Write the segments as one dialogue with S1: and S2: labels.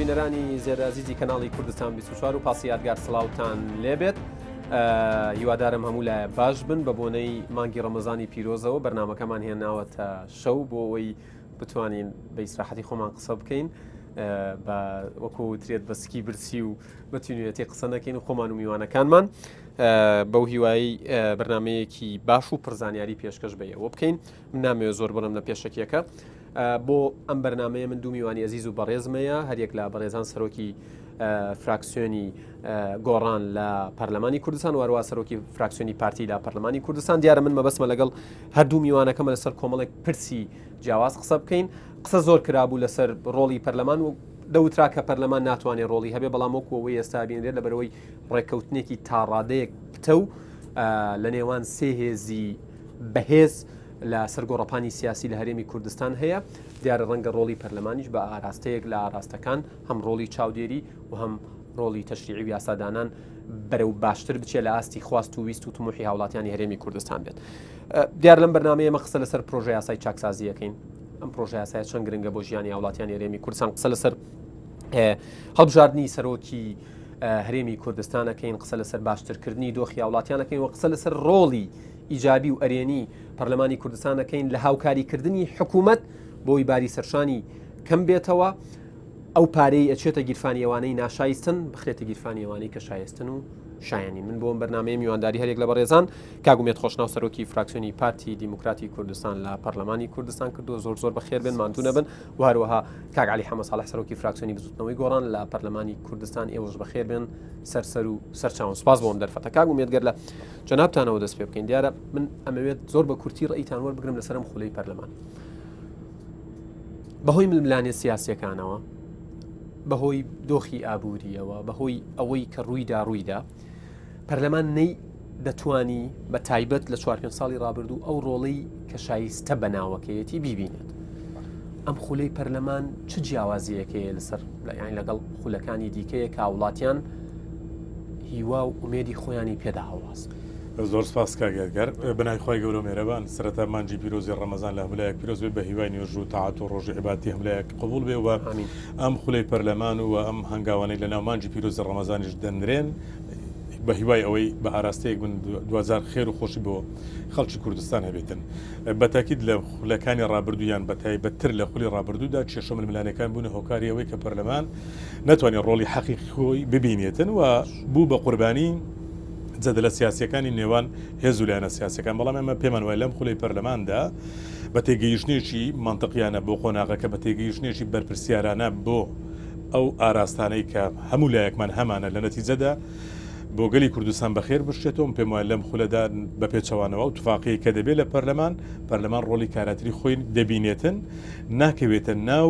S1: بینەرانی زێرازیزی کەناڵی کوردستان 24 و پاسی یادگار سڵاوتان لێبێت. هیوادارم هەموو لایە باش بن بە بۆنەی مانگی ڕەمەزانی پیرۆزەوە بەرنامەکەمان هێناوەتە شەو بۆ ئەوەی بتوانین بە ئیسراحەتی خۆمان قسە بکەین بە وەکو وترێت بەسکی برسی و بەتونێتی قسە نەکەین و خۆمان و میوانەکانمان بەو هیوایی بەرنمەیەکی باش و پرزانیاری پێشکەش بەیەوە بکەین. من نامەوێت زۆر بڵم لە پێشەکیەکە بۆ ئەم بەرنمەیە من دوو میوانی عزیز و بەڕێزمەیە هەریەک لە بەڕێزان سەرۆکی فراکسیۆنی گۆڕان لە پەرلەمانی کوردستان و هەروە سەرۆکی فراکسیۆنی پارتی لە پەرلەمانی کوردستان. دیارە من مەبەستمە لەگەڵ هەردوو میوانەکەمە لەسەر کۆمەڵێک پرسی جیاواز قسە بکەین. قسە زۆر کرابوو لەسەر ڕۆڵی پەرلەمان و دەوترا کە پەرلەمان ناتوانێت ڕۆڵی هەبێ، بەڵام وەکوەوەی ئێستا بینرێت لەبەرەوەی ڕێککەوتنێکی تاڕادەیەک پتە و لە نێوان سێ هێزی بەهێز لە سەرگۆڕەپانی سیاسی لە هەرێمی کوردستان هەیە. دیارە ڕەنگە ڕۆڵی پەرلەمانیش بە ئاراستەیەک لە ئاراستەکان هەم ڕۆڵی چاودێری و هەم ڕۆڵی تەشریعی و یاسادانان بەرەو باشتر بچێت لە ئاستی خواست و ویست و تموحی هاوڵاتیانی هەرێمی کوردستان بێت. دیار لەم بەرنامەیە مە قسە لەسەر پرۆژە یاسای چاکسازیەکەین. ئەم پرۆژە یاسایە چەند گرنگە بۆ ژیانی هاوڵاتیانی هەرێمی کوردستان. قسە لەسەر هەڵبژاردننی سەرۆکی هەرێمی کوردستانەکەین، قسە لەسەر باشترکردنی دۆخی هاوڵاتیانەکەین و قسە لەسەر ڕۆڵی ئیجابی و ئەرێنی پەرلەمانی کوردستانەکەین لە هاوکاریکردنی حکوومەت بۆی باری سەرشانی کەم بێتەوە، ئەو پارەی ئەچێتە گیرفانیەوانەی ناشایستن بخرێتە گیرفانیەوانەی کە شایستن و شایانی. من بۆم بەرنامەیە میوانداری هەرێک لە بەڕێزان کاگومێت خۆشناو سەرۆکی فراکسیۆنی پارتی دیموکراتی کوردستان لە پەرلەمانی کوردستان کردو زۆر بەخێر بن ماندوو نەبن و هەروەها کاگ عەلی حەمەد ساڵح سەرۆکی فراکسیۆنی بزوتنەوەی گۆڕان لە پەرلەمانی کوردستان ئێوەش بەخێر بن سەرسەر و سەرچاوم. سپاس بۆم دەرفەتە کاگومێت گەر لە جەنابتانەوە دەست پێ بکەین. دیارە من ئەمەوێت زۆر بە کورتی ڕێیتان وەربگرم لەسەرم خولەی پەرلەمان بەهۆی ململانێ سیاسیەکانەوە، بەهۆی دۆخی ئابووریەوە، بەهۆی ئەوەی کە ڕوویدا پەرلەمان نەی دەتوانی بە تایبەت لە 4-5 ساڵی ڕابردوو ئەو ڕۆڵەی کە شایستە بەناوەکەیەتی بیبینێت. ئەم خولەی پەرلەمان چ جیاوازیەکەیە لەسەر یانی لەگەڵ خولەکانی دیکەیە کە وڵاتیان هیوا و ئومێدی خۆیانی پێدا هەڵواست.
S2: زۆر سپاس کاگەرگەر بەنای خۆی گەورە و مێرەبان. سەرەتا مانجی پیرۆزی ڕەمەزان لە هەمولایەک پیرۆز بێت بە هیوای نوێژ و تاعات و ڕۆژی عیبادەتی هەمولایەک قبول بێ و ئەم خولەی پەرلەمان و ئەم هەنگاوانەی لەناو مانجی پیرۆزی ڕەمەزانیش دەنرێن بە هیوای ئەوەی بە ئاراستەیەک بن 2000 خێر و خۆشی بۆ خەڵکی کوردستان هەبێتن. بەتاکید لە خولەکانی ڕابردوویان بەتایبەتتر لە خولی ڕابردوودا کێشە ململانەکان بوون هۆکاری ئەوەی کە پەرلەمان نەتوانێت ڕۆڵی حەقیقی خۆی ببینێتن و بوو بە قوربانی جەدەلە سیاسیەکانی نێوان هێز و لایەنە سیاسەکان. بەڵام ئەمە پێمان وایە لەم خولەی پەرلەماندا بە تێگەیشتنێکی مانتەقیانە بۆ قۆناغەکە، بە تێگەیشتنێکی بەرپرسیارانە بۆ ئەو ئاراستانەی کە هەموو لایەکمان هەمانە لە نەتیجەدا بۆ گەلی کوردستان بەخێر بشێتەوە. پێم وایە لەم خولەدا بە پێچەوانەوە و توفاقی کە دەبێت لە پەرلەمان ڕۆڵی کاراتری خۆی دەبینێتن، ناکەوێتە ناو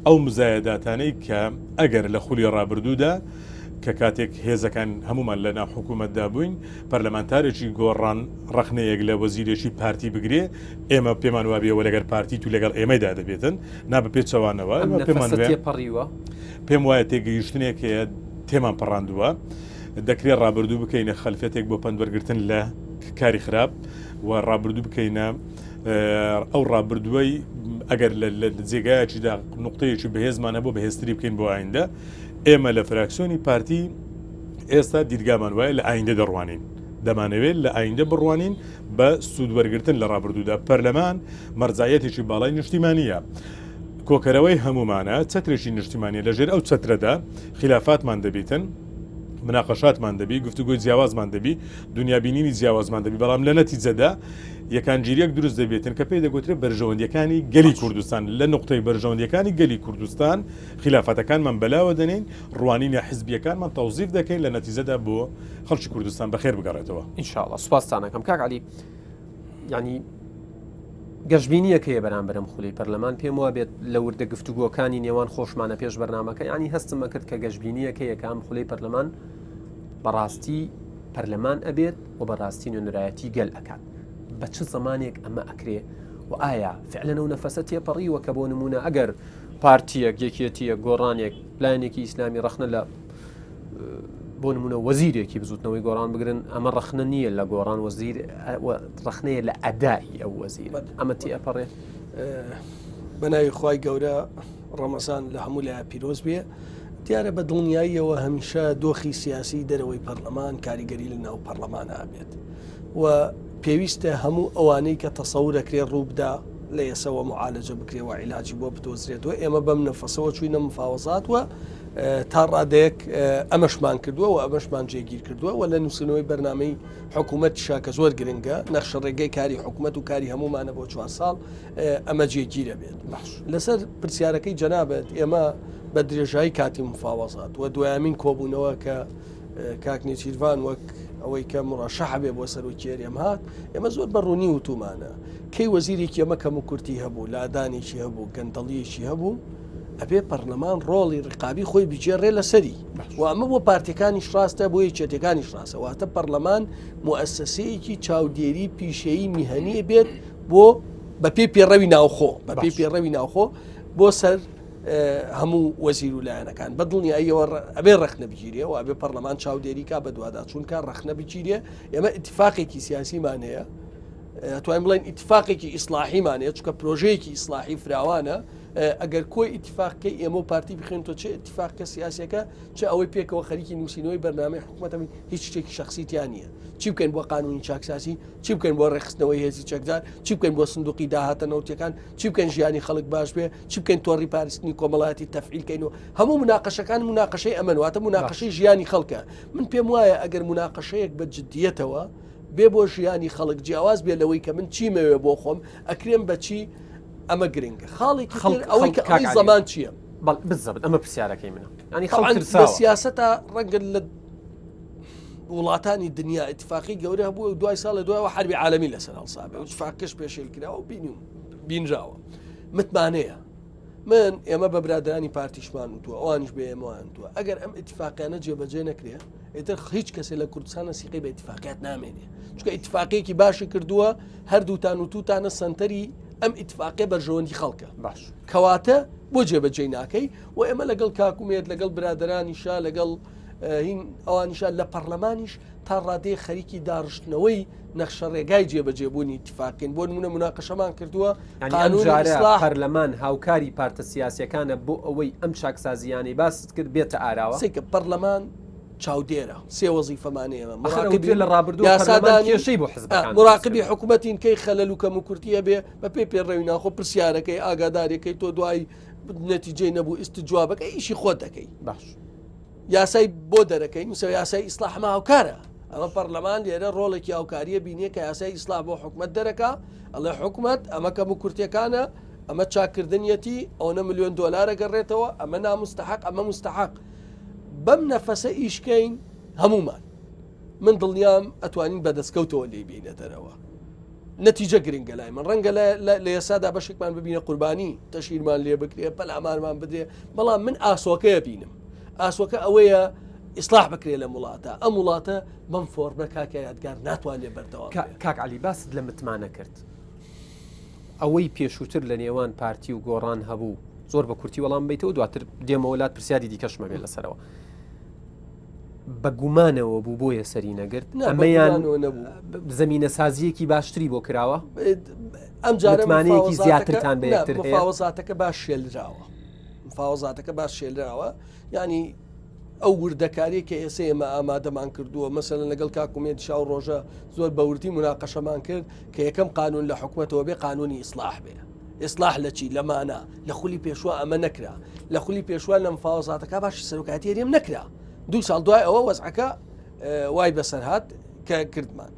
S2: ئەو مزایەداتانەی کە ئەگەر لە خولی ڕابردوودا کە کاتێک هێزەکان هەمومان لە ناو حکوومەتدا بووین پەرلەمانتارێکی گۆڕان ڕەخنەیەک لە وەزیرێکی پارتی بگرێ، ئێمە پێمان وابێەوە لەگەر پارتی و لەگەڵ ئێمەدا دەبێتن نا بە پێچەوانەوە پێم وایە تێگەیشتنێک تێمان پەڕاندووە دەکرێت ڕابردوو بکەینە خەلفەتێک بۆ پەنوەرگرتن لە کاری خراپ و ڕابردوو بکەینە ئەو ڕابردووەی ئەگەر لە جێگایەکیدا نقطەیەکی بەهێزمانە بۆ بەهێزتری بکەین بۆ ئایندە. ئێمە لە فراکسیۆنی پارتی ئێستا دیرگامان وایە لە ئایندە دەڕوانین، دەمانەوێت لە ئایندە بڕوانین بە سوودوەرگرتن لە ڕابردوودا. پەرلەمان مەرجایەتێکی باڵای نیشتیمانیە، کۆکەرەوەی هەمومانە چەترێکی نیشتیمانیە لەژێر ئەو چەترەدا خلافاتمان دەبیتن، مناقەشاتمان دەبی، گفتوگۆی جیاوازمان دەبی، دنیابینینی جیاوازمان دەبی، بەڵام لە نەتیجەدا یەکانگیریەک دروست دەبێتن کە پێی دەگوترێت بەرژەوەندیەکانی گەلی کوردستان. لە نقطەی بەرژەوەندیەکانی گەلی کوردستان خلافەتەکانمان بەلاوە دەنین، ڕوانینە حزبیەکانمان تەوزیف دەکەین، لە نەتیجەدا بۆ خەڵکی کوردستان بەخێر بگەڕێتەوە.
S1: ئینشاءڵڵا. سوپاستانەکەم کاک عەلی. ینی گەشتبینیەکەیە بەرامبەرم خولەی پەرلەمان پێم وا بێت لە وردە گفتوگۆکانی نێوان خۆشمانە پێش بەرنامەکە، ینی هەستمە کرد کە گەشتبینیەکەیە کە ئەم خولەی پەرلەمان بەڕاستی پەرلەمان ئەبێت و بەڕاستی نوێنەرایەتی گەل ئەکات. بە چ زمانێک ئەمە ئەکرێ و ئایا فعلەن و نەفەسە تێپەڕیوە کە بۆ نمونە ئەگەر پارتیەک یەکێتیە گۆڕانێک پلانێکی ئیسلامی ڕەخنە لە بۆ نمونە وەزیرێکی بزوتنەوەی گۆڕان بگرن، ئەمە ڕەخنە نییە لە گۆڕان وەزیر، ڕەخنەیە لە ئەدای ئەو وەزیر. ئەمە تێپەڕێت
S3: بەناوی خوای گەورە ڕەمەزان لە هەموو لای پیرۆز بێ. دیارە بە دڵنیاییەوە هەمیشە دۆخی سیاسی دەرەوەی پەرلەمان کاریگەری لە ناو پەرلەمان ئابێت و پێویستە هەموو ئەوانەی کە تەسەورەکرێ ڕووبدا لە ئێسەوە معالەجە بکرێەوە عیلاجی بۆ بدۆزرێتەوە. ئێمە بەم نەفەسەوە چووینە مفاوەزات وە تا ڕادەیەک ئەمەشمان کردووە و ئەمەشمان جێگیر کردووە و لە نووسنەوەی بەرنامەی حکوومەت شاکە زۆر گرنگە نەخشە ڕێگەی کاری حکوومەت و کاری هەمومانە بۆ 4 ساڵ ئەمە جێگیرە بێت. لەسەر پرسیارەکەی جەنابەت ئێمە بە درێژایی کاتی مفاوەزات و دوایامین کۆبوونەوە کە کاک نێچیروان وەک ئەوەی کە مڕەشەح بێ بۆ سەرۆکیێریم هات ئێمە زۆر بەڕوونی وتومانە کەی وەزیرێکی ئەمە کەم و کورتی هەبوو لادانێکی هەبوو گەندەڵیەکی هەبوو ئەبێ پەرلەمان ڕۆڵی ڕقابی خۆی بجێڕێ لەسەری و ئەمە بۆ پارتیەکانیش ڕاستە بۆ یەکێتەکانیش ڕاستە واتە پەرلەمان موسسەیەکی چاودێری پیشەیی میهەنیە بێت بۆ بە پێی پێڕەوی ناوخۆ بە پێی پێڕەوی ناوخۆ بۆ سەر هەموو وەزیر و لایەنەکان بە دڵنیاییەوە ئەبێ ڕەخنە بگیرێ و ئەبێ پەرلەمان چاودێریکا بە دوادا چونکە ڕەخنە بگیرێ ئێمە ئیتفاقێکی سیاسیمانەیە توانین بڵێن ئیتفاقێکی ئیسلاحیمانەیە چونکە پرۆژەیەکی ئیسلاحی فراوانە ئەگەر کۆی ئیتفاقەکەی ئێمە و پارتی بخێنەوە چه ئیتفاقکە سیاسەکە چه ئەوەی پێکەوە خەریکی نووسینەوەی بەرنامەی حکوومەتەوەی هیچ شتێکی شخصیتیان نییە چی بکەین بۆ قانونی چاکساسی چی بکەین بۆ ڕێخستنەوەی هێزی چەکدار چی بکەین بۆ سندوقی داهاتە نەوتەکان چی بکەین ژیانی خەڵک باش بێ چی بکەین تۆڕی پاریستنی کۆمەڵایەتی تەفعیلکەینەوە هەموو مناقەشەکان مناقەشەی ئەمەواتە مناقەشەی ژیانی خەڵکە من پێم وایە ئەگەر مناقەشەیەک بە جدیەتەوە بێ بۆ ژیانی خەڵک جیاواز بێ لەوەی کە من چیمەوێ بۆ خۆم ئەکرێم بەچی ئەمە گرنگە خاڵێکی ئەوەی کە ئەوی زەمان چییە
S1: بزەبت ئەمە پرسیارەکەی منە ینی
S3: لە سیاسەتە ڕەنگە لە وڵاتانی دنیا ئیتفاقی گەورە بوو دوای ساڵ لە دوایەوە حربی عالەمی لەسەر هەڵسابێ و اتفاقش پێشێلکراوە و بینراوە متمانەیە من ئێمە بە برادرانی پارتیشمان وتووە ئەوانش بێ ئێمەوان تووە ئەگەر ئەم ئیتفاقیانە جێبەجێ نەکرێ ئێتر هیچ کەسێ لە کوردستانە سیقی بە ئیتفاقیات نامێنێ چونکە ئیتفاقیەکی باشی کردووە هەردووتان و تووتانە سنتەری ئەم ئیتفاقیە بەرژەوەندی خەڵکە باش کەواتە بۆ جێبەجێ ناکەی و ئێمە لەگەڵ کاکومێت لەگەڵ برادرانیشا لەگەڵ هین ئەوانیشان لە پەرلەمانیش تا ڕادەیە خەریکی داڕشتنەوەی نەخشە ڕێگای جێبەجێبوونی اتفاقین بۆ نمونە مناقەشەمان کردووە
S1: قانون پەرلەمان هاوکاری پارتە سیاسیەکانە بۆ ئەوەی ئەم چاکسازیانەی باست کرد بێتە ئاراوە
S3: سێکە پەرلەمان چاودێرە سێ وەزیفەمانەیەمە
S1: لە ڕابردووکێشەی بۆ حزبەکان
S3: مراقبی حکوومەتین کەی خەلەل و کەم و کورتیە بێ بە پێی پێڕەوی ناخۆ پرسیارەکەی ئاگادارەکەی تۆ دوای نەتیجەی نەبوو ئیستجوابەکە ئیشی خۆت دەکەی
S1: باش
S3: یاسای بۆ دەرەکەی نووسە یاسای ئیسلاحمە هاوکارە ئەمە پەرلەمان لێرە ڕۆڵێکی هاوکاریە بینیە کە یاسای ئیسلاح بۆ حکوومەت دەرەکە ئەڵێ حکوومەت ئەمە کەم و کورتەکانە ئەمە چاکردنیەتی ئەوە $1 ملیۆن گەڕێتەوە ئەمە نامستحق ئەمە مستحق بەم نەفەسە ئیشکەین هەمومان من دڵنیام ئەتوانین بەدەستکەوتەوە لێ بینێتەرەوە نەتیجە گرنگە لای من ڕەنگە لە ئێسادا بەشێکمان ببینە قوربانی تەشیرمان لێ بکرێ پەلامارمان بدرێ بەڵام من ئاسۆکەیە بینم ئاسۆکە ئەوەیە ئیسلاح بکرێ لە وڵاتە ئەم وڵاتە بەم فۆرمە کاکە یادگار ناتوانێت بەردەوام
S1: کاک عەلی باست لە متمانە کرد ئەوەی پێشووتر لە نێوان پارتی و گۆڕان هەبوو زۆر بە کورتی وەڵام بیتەوە دواتر دێمە وڵات پرسیاری دیکەشمە بێت لەسەرەوە بە گومانەوە بوو بۆیە سەری نەگرت ئەمەیان زەمینە سازیەکی باشتری بۆ کراوە
S3: ئەم
S1: جارمانەیەکی زیاترتان بە یەکتر هەیە
S3: مفاوەزاتەکە باش شێلراوە مفاوەزاتەکە باش شێلراوە ینی ئەو وردەکاری کە ئێستا ئێمە ئامادەمان کردووە مەسەلەن لەگەڵ کاکومێت شاو ڕۆژە زۆر بەورتی مناقەشەمان کرد کە یەکەم قانون لە حکوومەتەوە بێ قانونی ئیسلاح بێ ئیسلاح لە چی لەمانە لە خولی پێشوە ئەمە نەکرا لە خولی پێشوە لە مفاوەزاتەکە باشی سەرۆکاتی هەرێم نەکرا 2 ساڵ دوای ئەوە وەزعەکە وای بەسەر هات کە کردمان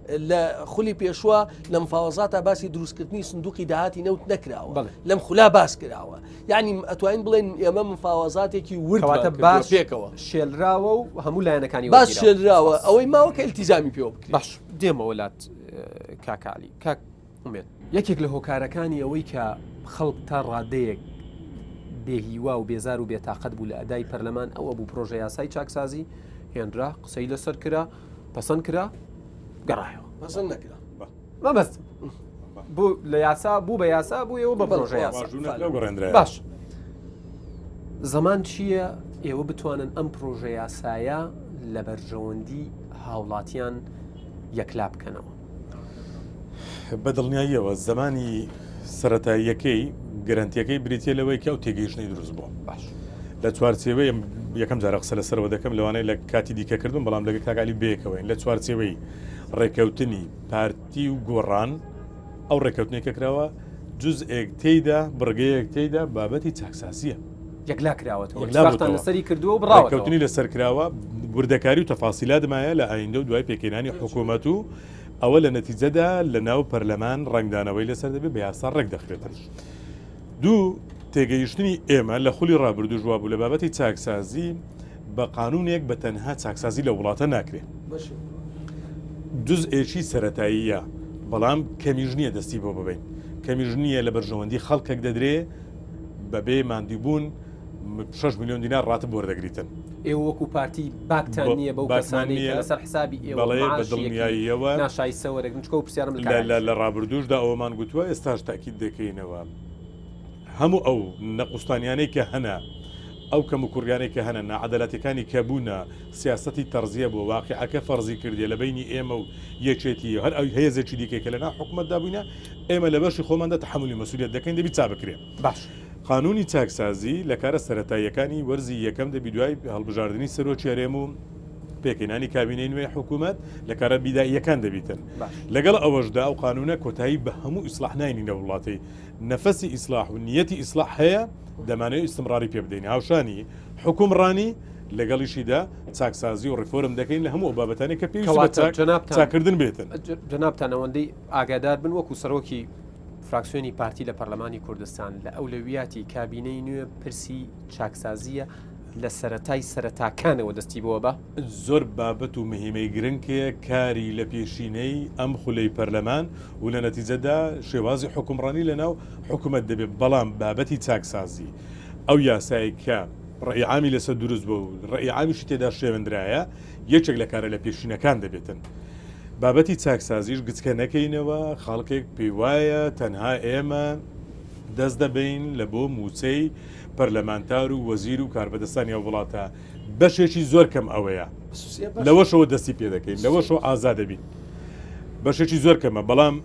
S3: لە خولی پێشوە لە مفاوەزاتە باسی دروستکردنی سندوقی داهاتی نەوت نەکراوە لەم خولا باس کراوە یعنی ئەتوانین بڵێن ئێمە مفاوەزاتێکی وردواتە
S1: باش پێکەوە شێلراوە و هەموو لایەنەکانی
S3: باس شێلراوە ئەوەی ماوە کە ئیلتیزامی پێوە بکرێت
S1: باش دێمە وڵات کاکالی کاک ئومێد یەکێک لە هۆکارەکانی ئەوەی کە خەڵک تا ڕادەیەک بێهیوا و بێزار و بێتاقەت بوو لە ئەدای پەرلەمان ئەوە بوو پرۆژە یاسای چاکسازی هێنرا قسەی لەسەر کرا پەسەند کرا گەڕایەوە
S3: پەسەند نەکرا
S1: مەبەست بوو لە یاسا بوو بە یاسا بوویەوە بە پرۆژە یاسا باش زەمان چییە ئێوە بتوانن ئەم پرۆژە یاسایە لە بەرژەوەندی هاوڵاتیان یەکلا بکەنەوە
S2: بە دڵنیاییەوە زمانی سەرەتاییەکەی گەرانتیەکەی بریتە لەوەی کە ئەو تێگەیشتنی دروست بووە
S1: باش
S2: لە چوارچێوەی یەکەم جارە قسە لەسەرەوە دەکەم لەوانەیە لە کاتی دیکەکردن بەڵام لەگە کاگالی بێکەوەین لە چوارچێوەی ڕێکەوتنی پارتی و گۆڕان ئەو ڕێکەوتنێکە کراوە جزئێک تێیدا بڕگەیەک تێیدا بابەتی چاکسازیە
S1: یەکلا کراوەتەوە لەسەری کردووە و
S2: ڕێکەوتنی لەسەر کراوە وردەکاری و تەفاسیلا دمایە لە ئایندە و دوای پێکێنانی حکوومەت و ئەوە لە نەتیجەدا لە ناو پەرلەمان ڕنگدانەوەی لەسەر دەبێت بە یاسا ڕێک دەخرێتن دوو تێگەیشتنی ئێمە لە خولی ڕابردوو ژوا بوو لە بابەتی چاکسازی بە قانونێک بە تەنها چاکسازی لە وڵاتە ناکرێت جزئێکی سەرەتاییە بەڵام کەمیژنیە دەستی بۆ ببین کەمیژنیە لە بەرژەوەندی خەڵکێک دەدرێ بەبێ ماندیبوون 6 میلیۆن دینار ڕاتە بۆ وەردەگریتن
S1: ئێوە وەکو پارتی باکتان نییە بەو کەسانی کە لەسەر حسابی ئێوە
S2: بە دڵنیاییەوە
S1: ناشایستە وەرەگرن چکە و پرسیارم
S2: لە ڕابردووشدا ئەوەمان گوتووە ئێستاش تاکید دەکەینەوە هەموو ئەو نەقوستانیانەی کە هەنا ئەو کەم و کوڕیانێک کە هەنە نەعەدەلەتەکانی کەبوونە سیاسەتی تەرزیە بۆ واقعەکە فەرزی کردیە لە بینی ئێمە و یەکێتی هەر ئەو هەیەزێکی دیکە کە لەنا حکوومەتدا بووینە ئێمە لە بەشی خۆماندا تەحملی مەسئولیت دەکەین دەبی چا بکرێ
S1: باش
S2: قانونی چاکسازی لە کارە سەرەتاییەکانی وەرزی یەکەم دەبی دوای هەڵبژاردننی سەرۆکی هەرێم و پێکەنانی کابینەی نوێی حکوومەت لە کارە بیداییەکان دەبیتن لەگەڵ ئەوەشدا ئەو قانونە کۆتایی بە هەموو ئیسلاح ناینینە وڵاتی نەفەسی ئیسلاح و نیەتی ئیسلاح هەیە دەمانێت ئیستمراری پێ بدەین هاوشانی حکومڕانی لەگەڵیشیدا چاکسازی و ڕیفۆرم دەکەین لە هەموو بابەتانی کە پێویست چاکردن بێتن
S1: جەنابتان ئەوەندەی ئاگادار بن وەکو سەرۆکی فراکسیۆنی پارتی لە پەرلەمانی کوردستان لە ئەولەویاتی کابینەی نوێ پرسی چاکسازیە لە سەرەتای سەرەتاکانەوە دەستی بۆ بە
S2: زۆر بابەت و مهمەی گرنگکە کاری لە پێشینەی ئەم خولەی پەرلەمان و لە نەتیجەدا شێوازی حکومڕانی لەناو حکوومەت دەبێت بەڵام بابەتی چاکسازی ئەو یاسایی کە ڕێعامی لەسەر دروست بوو و ڕێعامیشی تێدا شێوەندرایە یەکێک لە کارە لە پێشینەکان دەبێتن بابەتی چاکسازیش گچکە نەکەینەوە خاڵکێک پێی وایە تەنها ئێمە دەست دەبین لە بۆ موچەی پەرلەمانتار و وەزیر و کاربەدەستانی وڵاتە بەشێکی زۆر کەم ئەوەیە لەوەشەوە دەستی پێ دەکەین لەوەشەوە ئازا دەبین بەشێکی زۆر کەمە بەڵام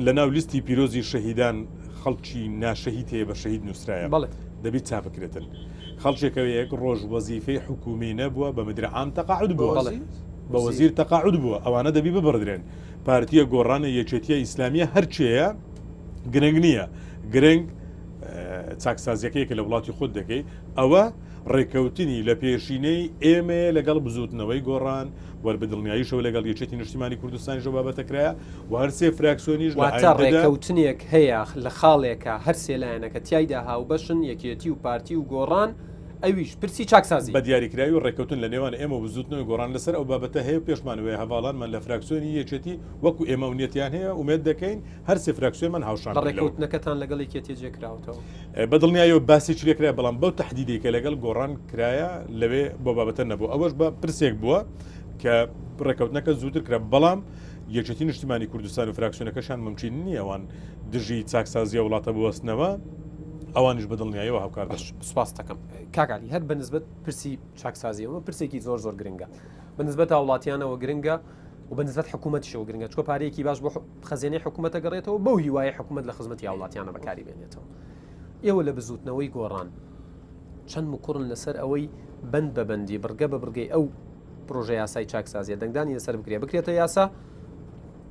S2: لە ناو لیستی پیرۆزی شەهیدان خەڵکی ناشەهید هەیە بە شەهید نووسرایە دەبیت چاپکرێتن خەڵکێکەوە یەک ڕۆژ وەزیفەی حکومی نەبووە بە مدیر عام تەقاعد بووە بە وەزیر تەقاعد بووە ئەوانە دەبی ببڕدرێن پارتیە گۆڕانە یەکێتیە ئیسلامیە هەرچێیە گرنگ نییە گرنگ چاکسازیەکەیەکە لە وڵاتی خۆت دەکەی ئەوە ڕێکەوتنی لە پێشینەی ئێمە لەگەڵ بزوتنەوەی گۆڕان وەربەدڵنیاییشەوە لەگەڵ یەکێتی نیشتیمانی کوردستانیشەوە بابەتەکرایە و هەرسێ فراکسیۆنیش
S1: ڕێکەوتنێک هەیە لە خاڵێکە هەرسێ لایەنەکە تیایدا هاوبەشن یەکێتی و پارتی و گۆڕان ئەویش پرسی چاکسازی
S2: بە دیاریکراوی و ڕێکەوتن لە نێوان ئێمە بزوتنەوەی گۆڕان لەسەر ئەو بابەتە هەیە پێشمانەوەی هەواڵانمان لە فراکسیۆنی یەکێتی وەکو ئێمە ونیەتیان هەیە ومێت دەکەین هەرسێ فراکسیۆنمان هاوشان
S1: ڕێکەوتنەکەتان لەگەڵ یەکێتی جێکراوەتەوە
S2: بەدڵنیایەوە باسێکی لێکرا بەڵام بەو تەحدیدێکە لەگەڵ گۆڕان کرایە لەوێ بۆ بابەتە نەبوو ئەوەش بە پرسێک بووە کە ڕێکەوتنەکە زووتر کرا بەڵام یەکێتی نیشتیمانی کوردستان و فراکسیۆنەکەشان ممکن نییە ئەوان دژی چاکسازیە وڵاتە بوەستنەوە ئەوانش بەدڵنیایەوە هاوکار
S1: سپاس دەکەم کاکالی هەر بەنسبەت پرسی چاکسازیەوە پرسێکی زۆر زۆر گرنگە بەنسبەت وڵاتیانەوە گرنگە و بەنسبەت حکوومەتیشەوە گرنگە چکە پارەیەکی باش بۆ خەزێنەی حکوومەتە گەڕێتەوە بەو هیوایە حکوومەت لە خزمەتی وڵاتیانە بەکاری بێنێتەوە ئێوە لە بزوتنەوەی گۆڕان چەند مکوڕن لەسەر ئەوەی بند بە بەندی بڕگە بە بڕگەی ئەو پرۆژە یاسای چاکسازیە دەنگدانی لەسەر بکرێتە یاسا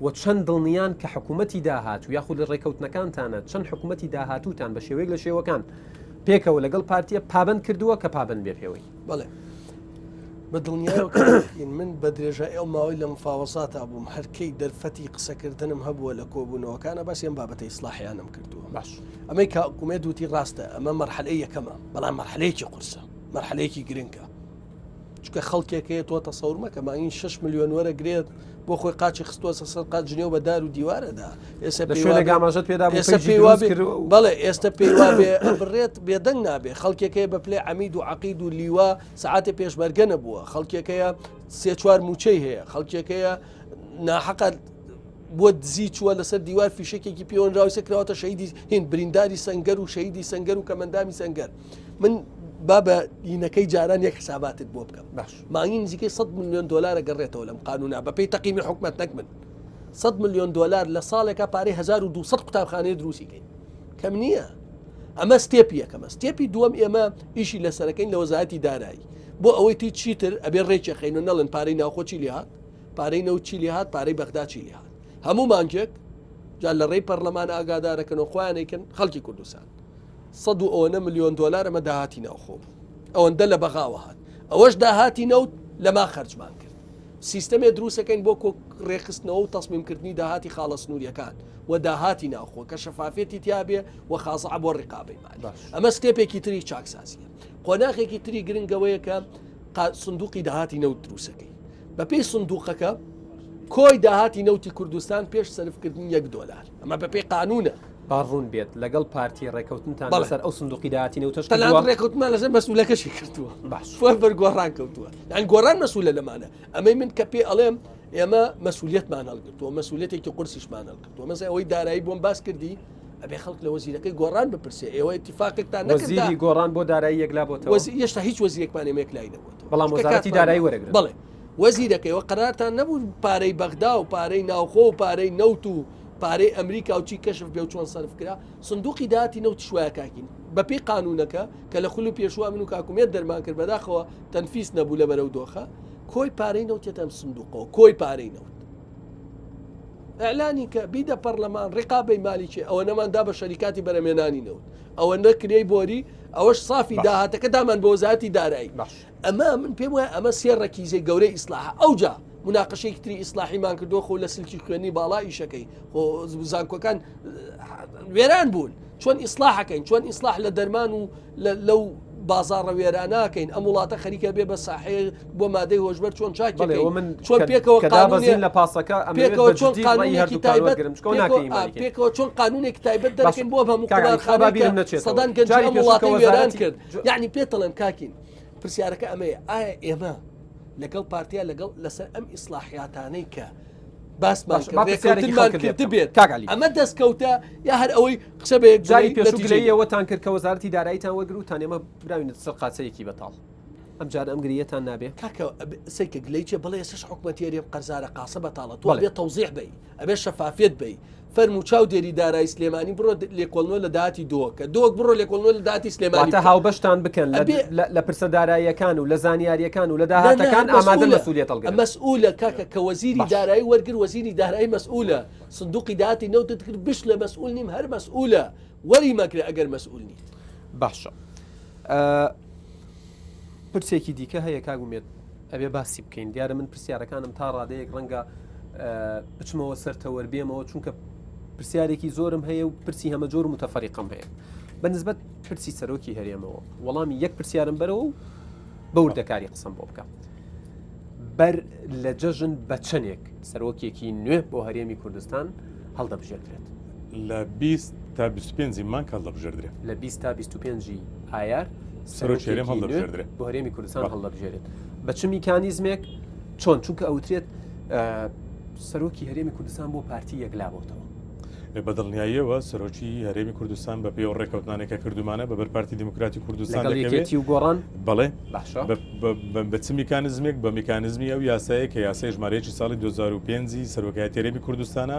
S1: و چەند دڵنیان کە حکوومەتی داهات و یاخود لە ڕێکەوتنەکانتانە چەند حکوومەتی داهاتوتان بە شێوەیەک لە شێوەکان پێکەوە لەگەڵ پارتیە پابند کردووە کە پابند بێ پێوەی
S3: بەڵێ بە دڵنیایەوە من بە درێژە ئێو ماوەی لە مفاوەساتە بووم هەرکەی دەرفەتی قسەکردنم هەبووە لە کۆبوونەوەکانە باسیێن بابەتە ئیسلاحیانم کردووە
S1: باش
S3: ئەمەی کاکومێت وتی ڕاستە ئەمە مەرحەلەی یەکەمە بەڵام مەرحەلەیەکی قورسە مەرحەلەیەکی گرنگە چکە خەڵکێکەیە تۆ تەسەور مەکە ماین 6 میلیۆن وەرەگرێت بۆ خۆی قاچی خستووە سەر قاچ ژنێو بە دار و دیوارەدا
S1: ئێستا پێدا
S3: بەڵێ ئێستا پێیوا بێ بڕێت بێدەنگ نابێ خەڵکێکەیە بە پلێ عەمید و عەقید و لیوا سەعاتێ پێشمەرگە نەبووە خەڵکێکەیە 3-4 موچەی هەیە خەڵکێکەیە ناحەقە بۆ دزی چووە لەسەر دیوار فیشێکێکی پیۆنراوی سەکراوەتە شەیدی هین برینداری سەنگەر و شەیدی سەنگەر و کەمەندامی سەنگەر من بابە دینەکەی جاران یەک حساباتت بۆ بکەم مانگی نزیکەی 100 میلیۆن دلار گەڕێتەوە لەم قانونا بەپێی تەقیمی حکومەت نەک من 100 میلیۆن دلار لە ساڵێکە پارەی 1200 قوتابخانەی دروستیکەین کەم نییە ئەمە ستێپی یەکەمە. ستێپی دووەم ئێمە ئیشی لەسەرەکەین لە وەزارەتی دارایی بۆ ئەوەی تی چیتر ئەبێ ڕێکی خەین و نەڵێن پارەی ناوخۆ چی لێ هات، پارەی نەوت چی لێ هات، پارەی بەغدا چی لێ هات. هەموو مانجێک جا لە ڕێی پەرلەمان ئاگادارەکەنەوە خۆیانێکن خەڵکی کوردستان 100 ملیۆن دلار ئەمە داهاتی ناوخۆ ئەوەندە لە بەغاوە هات. ئەوەش داهاتی نەوت لەما خەرجمان کرد. سیستەمێ دروستەکەین بۆ ڕێخستنەوە و تەسمیمکردنی داهاتی خاڵە سنووریەکان و داهاتی ناوخۆ کە شەفافێتی تیابێ و خازع بۆ ڕێقابەی مالی. ئەمە ستێپێکی تری چاکسازیە. قۆناغێکی تری گرنگەوەیە کە سندوقی داهاتی نەوت دروستەکەی بە پێی سندوقەکە کۆی داهاتی نەوتی کوردستان پێش سەرفکردنی $1 ئەمە بە پێی قانونە
S1: باڕوون بێت لەگەڵ پارتی ڕێکەوتنتان لەسەر ئەو سندوقی داهاتی نەوتەش
S3: تەنانەت ڕێکەوتمان لەسەر مەسئولەکەشی کردووە فۆر بەرگۆڕان کەوتووە یان گۆڕان مەسئولە لەمانە ئەمەی من کە پێ ئەڵێم ئێمە مەسئولیەتمان هەڵگرتووە مەسئولیەتێکی قورسیشمان هەڵگرتووە مەسەڵەن ئەوەی دارایی بۆم باس کردی ئەبێ خەڵک لە وەزیرەکەی گۆڕان بپرسێ ئێوە اتفاقێکتان نەکرد
S1: وەزیری گۆڕان بۆ دارایی یەکلا بۆتەوە
S3: هێشتا هیچ وەزیرێکمان ئێمە یەکلای نەبووەتەوە
S1: بەڵام وەزارەتی دارایی وەرەگرن
S3: بڵێ وەزیرەکەیەوە قەرارتان نەبوو پارەی بەغدا و پارەی ناوخۆ و پارەی نەوت و پارەی ئەمریکا و چی کەشف بێ و چۆن سەرف کرا سندوقی داهاتی نەوت شوایە کاکین بە پێی قانونەکە کە لە خولو پێشوا من و کاکومێت دەرمان کرد بەداخەوە تەنفیس نەبوو لە بەرەو دۆخە کۆی پارەی نەوتێتە ئەم سندوقەوە کۆی پارەی نەوت ئەعلانی کە بیدە پەرلەمان ڕێقابەی مالی چێ ئەوە نەماندا بە شەریکاتی بەرەمێنانی نەوت ئەوە نەکرێی بۆری ئەوەش صافی داهاتەکە دامان بە وەزارەتی دارایی ئەمە من پێم وایە ئەمە سێ ڕەکیزەی گەورەی ئیسلاح ئەوجا مناقشەیەکی تری ئیسلاحیمان کردو خۆ لە سلکی خوێنی باڵا ئیشەکەی خۆ زانکۆکان وێران بوون چۆن ئیسلاحەکەین چۆن ئیسلاح لە دەرمان و لەو بازاڕە وێراناکەین ئەم وڵاتە خەریکە بێ بە ساحەیە بۆ مادەی هۆشبەر چۆن چاکەکەی چۆن پێکەوە قانون
S1: لە پاسەکە
S3: پێکەوە چۆن قانونێکی تایبەت پێکەوە چۆن قانونێکی تایبەت دەکەین بۆ هەموو قوڵارخانەکە سەدان گەنجی ئەم وڵاتی وێران کرد یعنی پێتەڵێن کاکین پرسیارەکە ئەمەیە ئایا ئێمە لەگەڵ پارتیا لەگەڵ لەسەر ئەم ئیسلاحیاتانەی کە باسمان کرد بێت ئەمە دەستکەوتە یا هەر ئەوەی قسە بێ
S1: جاری پێشگلەیەوەتان کرد کە وەزارەتی داراییتان وەگروتان ئێمە براوینە سەر قاچەیەکی بەتاڵ ئەم جار ئەم گریەتان نابێت
S3: کاکە سەیکە گلەیچە بڵێ سش حکومەتیێری قەرزارە قاسە بەتاڵە تۆ بێت تەوزیح بی ئەبێ شەفافێت بی فەرمو چاو دێری دارایی سلێمانی بڕۆ لێکۆڵنەوە لە داهاتی دۆکە دۆک بڕۆ لێکۆڵنەوە لە داهاتی سلێمانی
S1: واتە هاوبەشتان بکەن لە پرسە داراییەکان و لە زانیاریەکان و لە داهاتەکان ئامادە مەسئولیت هەڵگرن
S3: مەسئولە کاکە کە وەزیری دارایی وەرگر وەزیری دارایی مەسئولە سندوقی داهاتی نەوتت کرد بش لە مەسئول نیم هەر مەسئولە وەری مەکرێ ئەگەر مەسئول نیت
S1: باشە پرسێکی دیکە هەیە کاگومێت ئەبێ باسی بکەین دیارە من پرسیارەکانم تا ڕادەیەک ڕەنگە بچمەوە سەرتەوەر بێمەوە چونکە پرسیارێکی زۆرم هەیە و پرسی هەمە جۆر متەفەریقم هەیە بەنسبەت پرسی سەرۆکی هەرێمەوە وەڵامی یەک پرسیارم بەرەوە و بەوردەکاری قسم بۆ بکە بەر لە جەژن بە چەندێک سەرۆکێکی نوێ بۆ هەرێمی کوردستان هەڵدەبژێردرێت
S2: لە 20 تا 25 مانگ هەڵدەبژێردرێت
S1: لە 20 تا 25 ئایار
S2: سەرۆکی هەرێم هەڵدەبژێردرێت
S1: بۆ هەرێمی کوردستان هەڵدەبژێرێت بە چ میکانیزمێک چۆن چونکە ئەوترێت سەرۆکی هەرێمی کوردستان بۆ پارتی یەکلابۆتەوە
S2: بەدڵنیاییەوە سەرۆکی هەرێمی کوردستان بە پێ ڕێکەوتانێکە کردومانە بەبەر پارتی دیموکراتی کوردستان
S1: و گۆڕان
S2: بەڵێ بە چ میکانزمێک بە میکانزمی ئەو یاسایە کە یاسای ژمارەیەکی ساڵی 2005 سەرۆکایەتی هەرێمی کوردستانە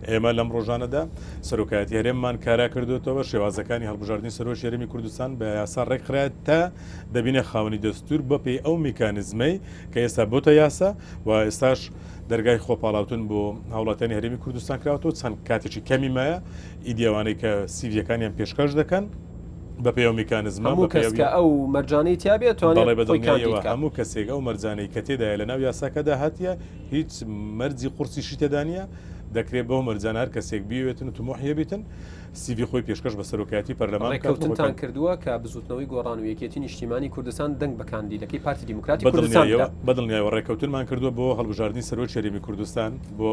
S2: ئێمە لەم ڕۆژانەدا سەرۆکایەتی هەرێممان کارا کردوێتەوە شێوازەکانی هەڵبژاردننی سەرۆکی هەرێمی کوردستان بە یاسا ڕێکخرات تا دەبینە خاوەنی دەستور بە پێی ئەو میکانزمەی کە ئێستا بۆتە یاسا و ئێستاش دەرگای خۆپاڵاوتن بۆ هاوڵاتیانی هەرێمی کوردستان کراوەوە چەند کاتێکی کەمی مایە ئیدیاوانەی کە سیڤیەکانیان پێشکەش دەکەن بە پێ میکانزمە
S1: کەسکە ئەو مەرجانەی تیابێت
S2: هەموو کەسێک ئەو مەرجانەی کە تێدایە لە ناو یاساکەدا هاتیە هیچ مەرجی قورسیشی تێدانە دەکرێت بەو مەرجانار کەسێک بیوێتن و تمۆحیە بیتن سیڤی خۆی پێشکەش بە سەرۆکایەتی پەرلەمان
S1: ڕێکەوتنتان کردووە کە بزوتنەوەی گۆڕان و یەکێتی نیشتیمانی کوردستان دەنگ بە کاندیدەکەی پارتی دیموکراتی کوردستان
S2: بەدڵنیایەوە ڕێکەوتنمان کردووە بۆ هەڵبژاردننی سەرۆکی هەرێمی کوردستان بۆ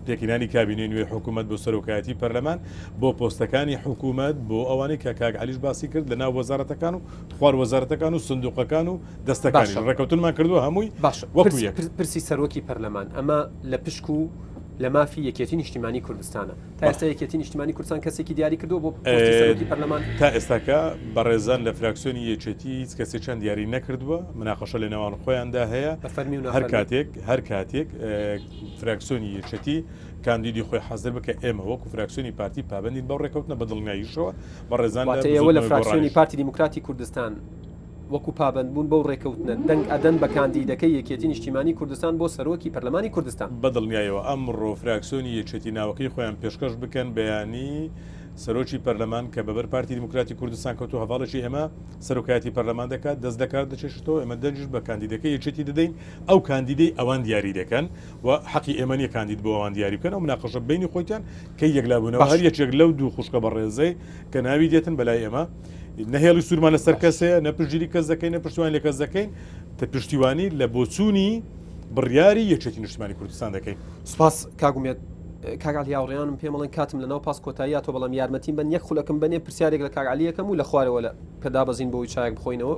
S2: پێکینانی کابینەی نوێی حکوومەت بۆ سەرۆکایەتی پەرلەمان بۆ پۆستەکانی حکوومەت بۆ ئەوانەی کە کاک عەلیش باسی کرد لە ناو وەزارەتەکان و خوار وەزارەتەکان و سندوقەکان و دەستەکانی ڕێکەوتنمان کردووە هەمووی
S1: باشە وەکو پرسی سەرۆکی پەرلەمان ئەمە لە پشک و لە مافی یەکێتی نیشتیمانی کوردستانە تا ئێستا یەکێتی نیشتیمانی کوردستان کەسێکی دیاری کردو بۆ پۆستی سەرۆکی پەرلەمان
S2: تا ئێستاکە بەڕێزان لە فراکسیۆنی یەکێتی هیچ کەسێ چەند دیاری نەکردووە مناقەشە لە نێوان خۆیاندا هەیە هەر کاتێک فراکسیۆنی یەکێتی کاندیدی خۆی حەزر بکە ئێمە وەکو فراکسیۆنی پارتی پابندین بەو ڕێکەوتنە بەدڵنیاییشەوە بەڕێزان
S1: ئێوە لە فراکسیۆنی پارتی دیموکراتی کوردستان وەکو پابندبوون بەو ڕێکەوتنە دەنگ ئەدەن بە کاندیدەکەی یەکێتی نیشتیمانی کوردستان بۆ سەرۆکی پەرلەمانی کوردستان
S2: بەدڵنیایەوە ئەمڕۆ فراکسیۆنی یەکێتی ناوەکەی خۆیان پێشکەش بکەن بەیانی سەرۆکی پەرلەمان کە بەبەر پارتی دیموکراتی کوردستان کەوتو هەواڵەشی ئێمە سەرۆکایەتی پەرلەمان دەکات دەست دەکات دەچێشتەوە ئێمە دەنجش بە کاندیدەکەی یەکێتی دەدەین ئەو کاندیدەی ئەوان دیاری دەکەن و حەقی ئێمە نیە کاندید بۆ ئەوان دیاری بکەن ئەو مناقەشە بینی خۆیان کە یەکلابوونەوە هەر یەکێک لەو دوو خوشکە بەڕێزەی کە ناوی دێتن بەلای ئێمە نەهێڵی سوورمان لەسەر کەسەیە نەپشتگیری کەس دەکەین نەپشتیوان لە کەس دەکەین تە پشتیوانی لە بۆچوونی بڕیاری یەکێتی نیشتیمانی کوردستان دەکەین.
S1: سپاس کاگومێت کاگالی هاوڕێیانم پێمەڵێن کاتم لە ناو پاس کۆتاییاتۆ بەڵام یارمەتیم بن یەک خولەکەم بنێ پرسیارێک لە کاگالیەکەم و لە خوارەوە لە پێدا بەزین بۆی چایەک بخۆینەوە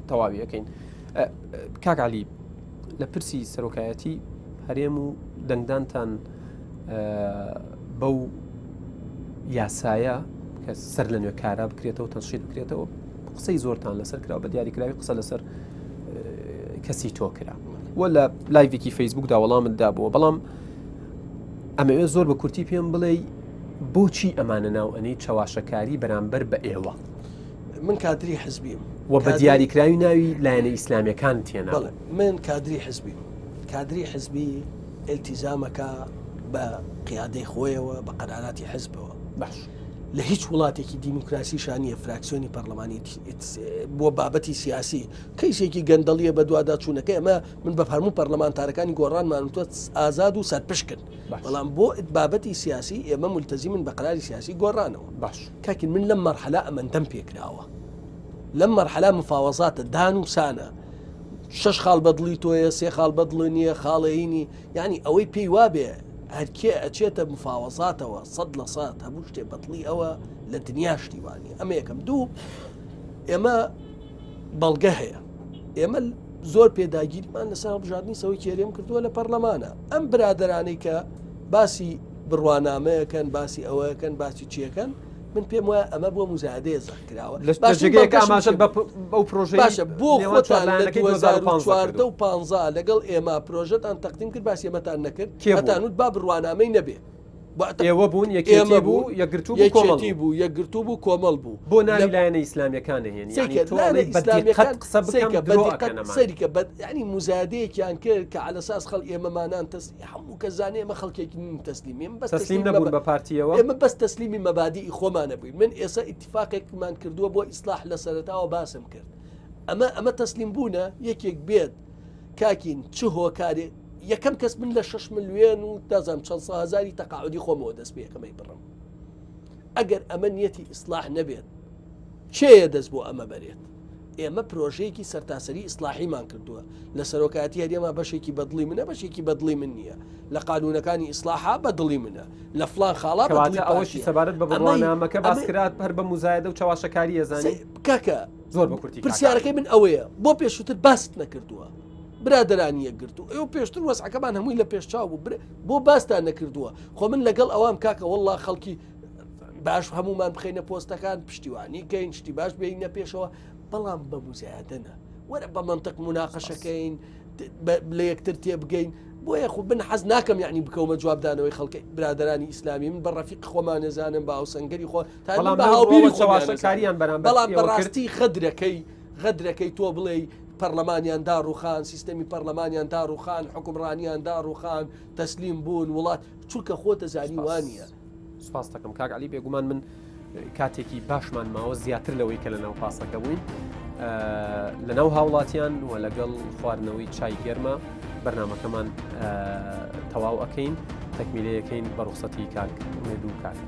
S1: تەواوی ئەەکەین. کاگالی لە پرسی سەرۆکایەتی هەرێم و دەنگدانتان بەو یاسایە کە سەر لە نوێ کارا بکرێتەوە تەنشید بکرێتەوە قسەی زۆرتان لەسەر کرا بە دیاریکراوی قسە لەسەر کەسی تۆ کرا وە لە لایڤێکی فەیسبوکدا وەڵامتدا بووە بەڵام ئەمەوێ زۆر بە کورتی پێم بڵێ بۆچی ئەمانە ناو ئەنەی چاواشەکاری بەرامبەر بە ئێوە
S3: من کادری حزبیم
S1: و بە دیاریکراوی ناوی لایەنە ئیسلامیەکان تێنا
S3: من کادری حزبیم کادری حزبی التیزامەکە بە قیادەی خۆیەوە بە قەراراتی حزبەوە
S1: باش
S3: لە هیچ وڵاتێکی دیموکراسی شانیە فراکسیۆنی پەرلەمانی بۆ بابەتی سیاسی کەیسێکی گەندەڵیە بە دوادا چوونەکە ئەمە من بە هەموو پەرلەمانتارەکانی گۆڕانمانتوە ئازاد و سەرپشکن بەڵام بۆ بابەتی سیاسی ئێمە ملتەزی من بە قەراری سیاسی گۆڕانەوە
S1: باش
S3: کاکن من لەم مەرحەلا ئەمەندەم پێکراوە لەم مەرحەلا مفاوەزاتە دان و سانە 6 خاڵ بەدڵی تۆیە 3 خاڵ بەدڵی نییە خاڵەینی ینی ئەوەی پێی وابێ هەرکێ ئەچێتە مفاوەزاتەوە 100% هەموو شتێ بەدڵی ئەوە لە دنیا شتیوانی ئەمە یەکەم دوو ئێمە بەڵگە هەیە ئێمە زۆر پێداگیریمان لەسەر هەڵبژاردننی سەوەی کێرێم کردووە لە پەرلەمانە ئەم برادرانەی کە باسی بڕوانامەیەکەن باسی ئەوەکەن باسی چیەکەن من پێم وایە ئەمە بۆ مزایدەیە زەکراوە
S1: ئاماژە بەو پرۆژەی
S3: باشە بۆ خۆتان لە 2014 و 15 لەگەڵ ئێمە پرۆژەتان تەقدیم کرد باسی ئێمەتان نەکرد هەتانوت با بڕوانامەی نەبێ
S1: ئێوە بوون یەکێتی بوو
S3: یەکگرتو بوو یەکگرتو بوو کۆمەڵ بوو
S1: بۆ ناوی لایەنە ئیسلامیەکانە هێن
S3: سەریکە ینی مزادەیەکیان کرد کە علەساس خەڵ ئێمەمانان هەموو کە زانێ ئەمە خەڵکێکی تەسلیم بەس
S1: تەسلیم نەبوون بە پارتیەوە
S3: ئێمە بەس تەسلیمی مەبادی خۆمانە بووین من ئێستا ئیتیفاقێکمان کردووە بۆ ئیسلاح لە سەرەتاوە باسم کرد ئەمە تەسلیم بوونە یەکێک بێت کاکین چ هۆکارێ یەکەم کەس من لە 6 ملیۆن و دازام چەند هزاری تەقاعدی خۆمەوە دەست پێ یەکەمەی بڕم ئەگەر ئەمە نیەتی ئیسلاح نەبێت چێە دەست بۆ ئەمە بەرێت ئێمە پرۆژەیەکی سەرتاسەری ئیسلاحیمان کردووە لە سەرۆکاتی هەرێمە بەشێکی بەدڵی منە بەشێکی بەدڵی من نییە لە قانونەکانی ئیسلاحا بەدڵی منە لە فلان خاڵا
S1: ئەوەشی سەبارەت بە بڕوانامەکە باسکرات هەر بە مزایدە و چاواشەکاری ێزانی
S3: کاکە
S1: زۆر بە کورتی
S3: پرسیارەکەی من ئەوەیە بۆ پێشووتر باست نەکردووە برادرانی یەکگرتو ئەو پێشتر وەسعەکەمان هەمووی لە پێشچاو بوو بۆ باستان نەکردووە خۆ من لەگەڵ ئەوام کاکە وەڵڵا خەڵکی باش هەمومان بخینە پۆستەکان پشتیوانی کەین شتی باش بینە پێشەوە بەڵام بە مزایدەنە وەرە بە منطق مناقەشەکەین لە یەکتر تێبگەین بۆیە خو بن حەز ناکەم یعنی بکەومە جوابدانەوەی خەڵکی برادرانی ئیسلامی من بە ڕەفیق خۆمان نەزانم بە ئاوسەنگەری خۆ بەڵام بەڕاستی غەدرەکەی تۆ بڵێ پەرلەمانیان داڕوخان سیستەمی پەرلەمانیان داڕوخان حکومڕانیان داڕوخان تەسلیم بوون وڵات چونکە خۆتە زانی وانە
S1: سپاس دەکەم کاک علی بێگومان من کاتێکی باشمان ماوە زیاتر لەوەی کە لە ناو پاسەکە بووین لە ناو هاوڵاتیان و لەگەڵ خواردنەوەی چای گەرمە بەرنامەکەمان تەواو ئەەکەین تەکمیلەیەکەین بە ڕوخسەتی کاک ئومێد و کاک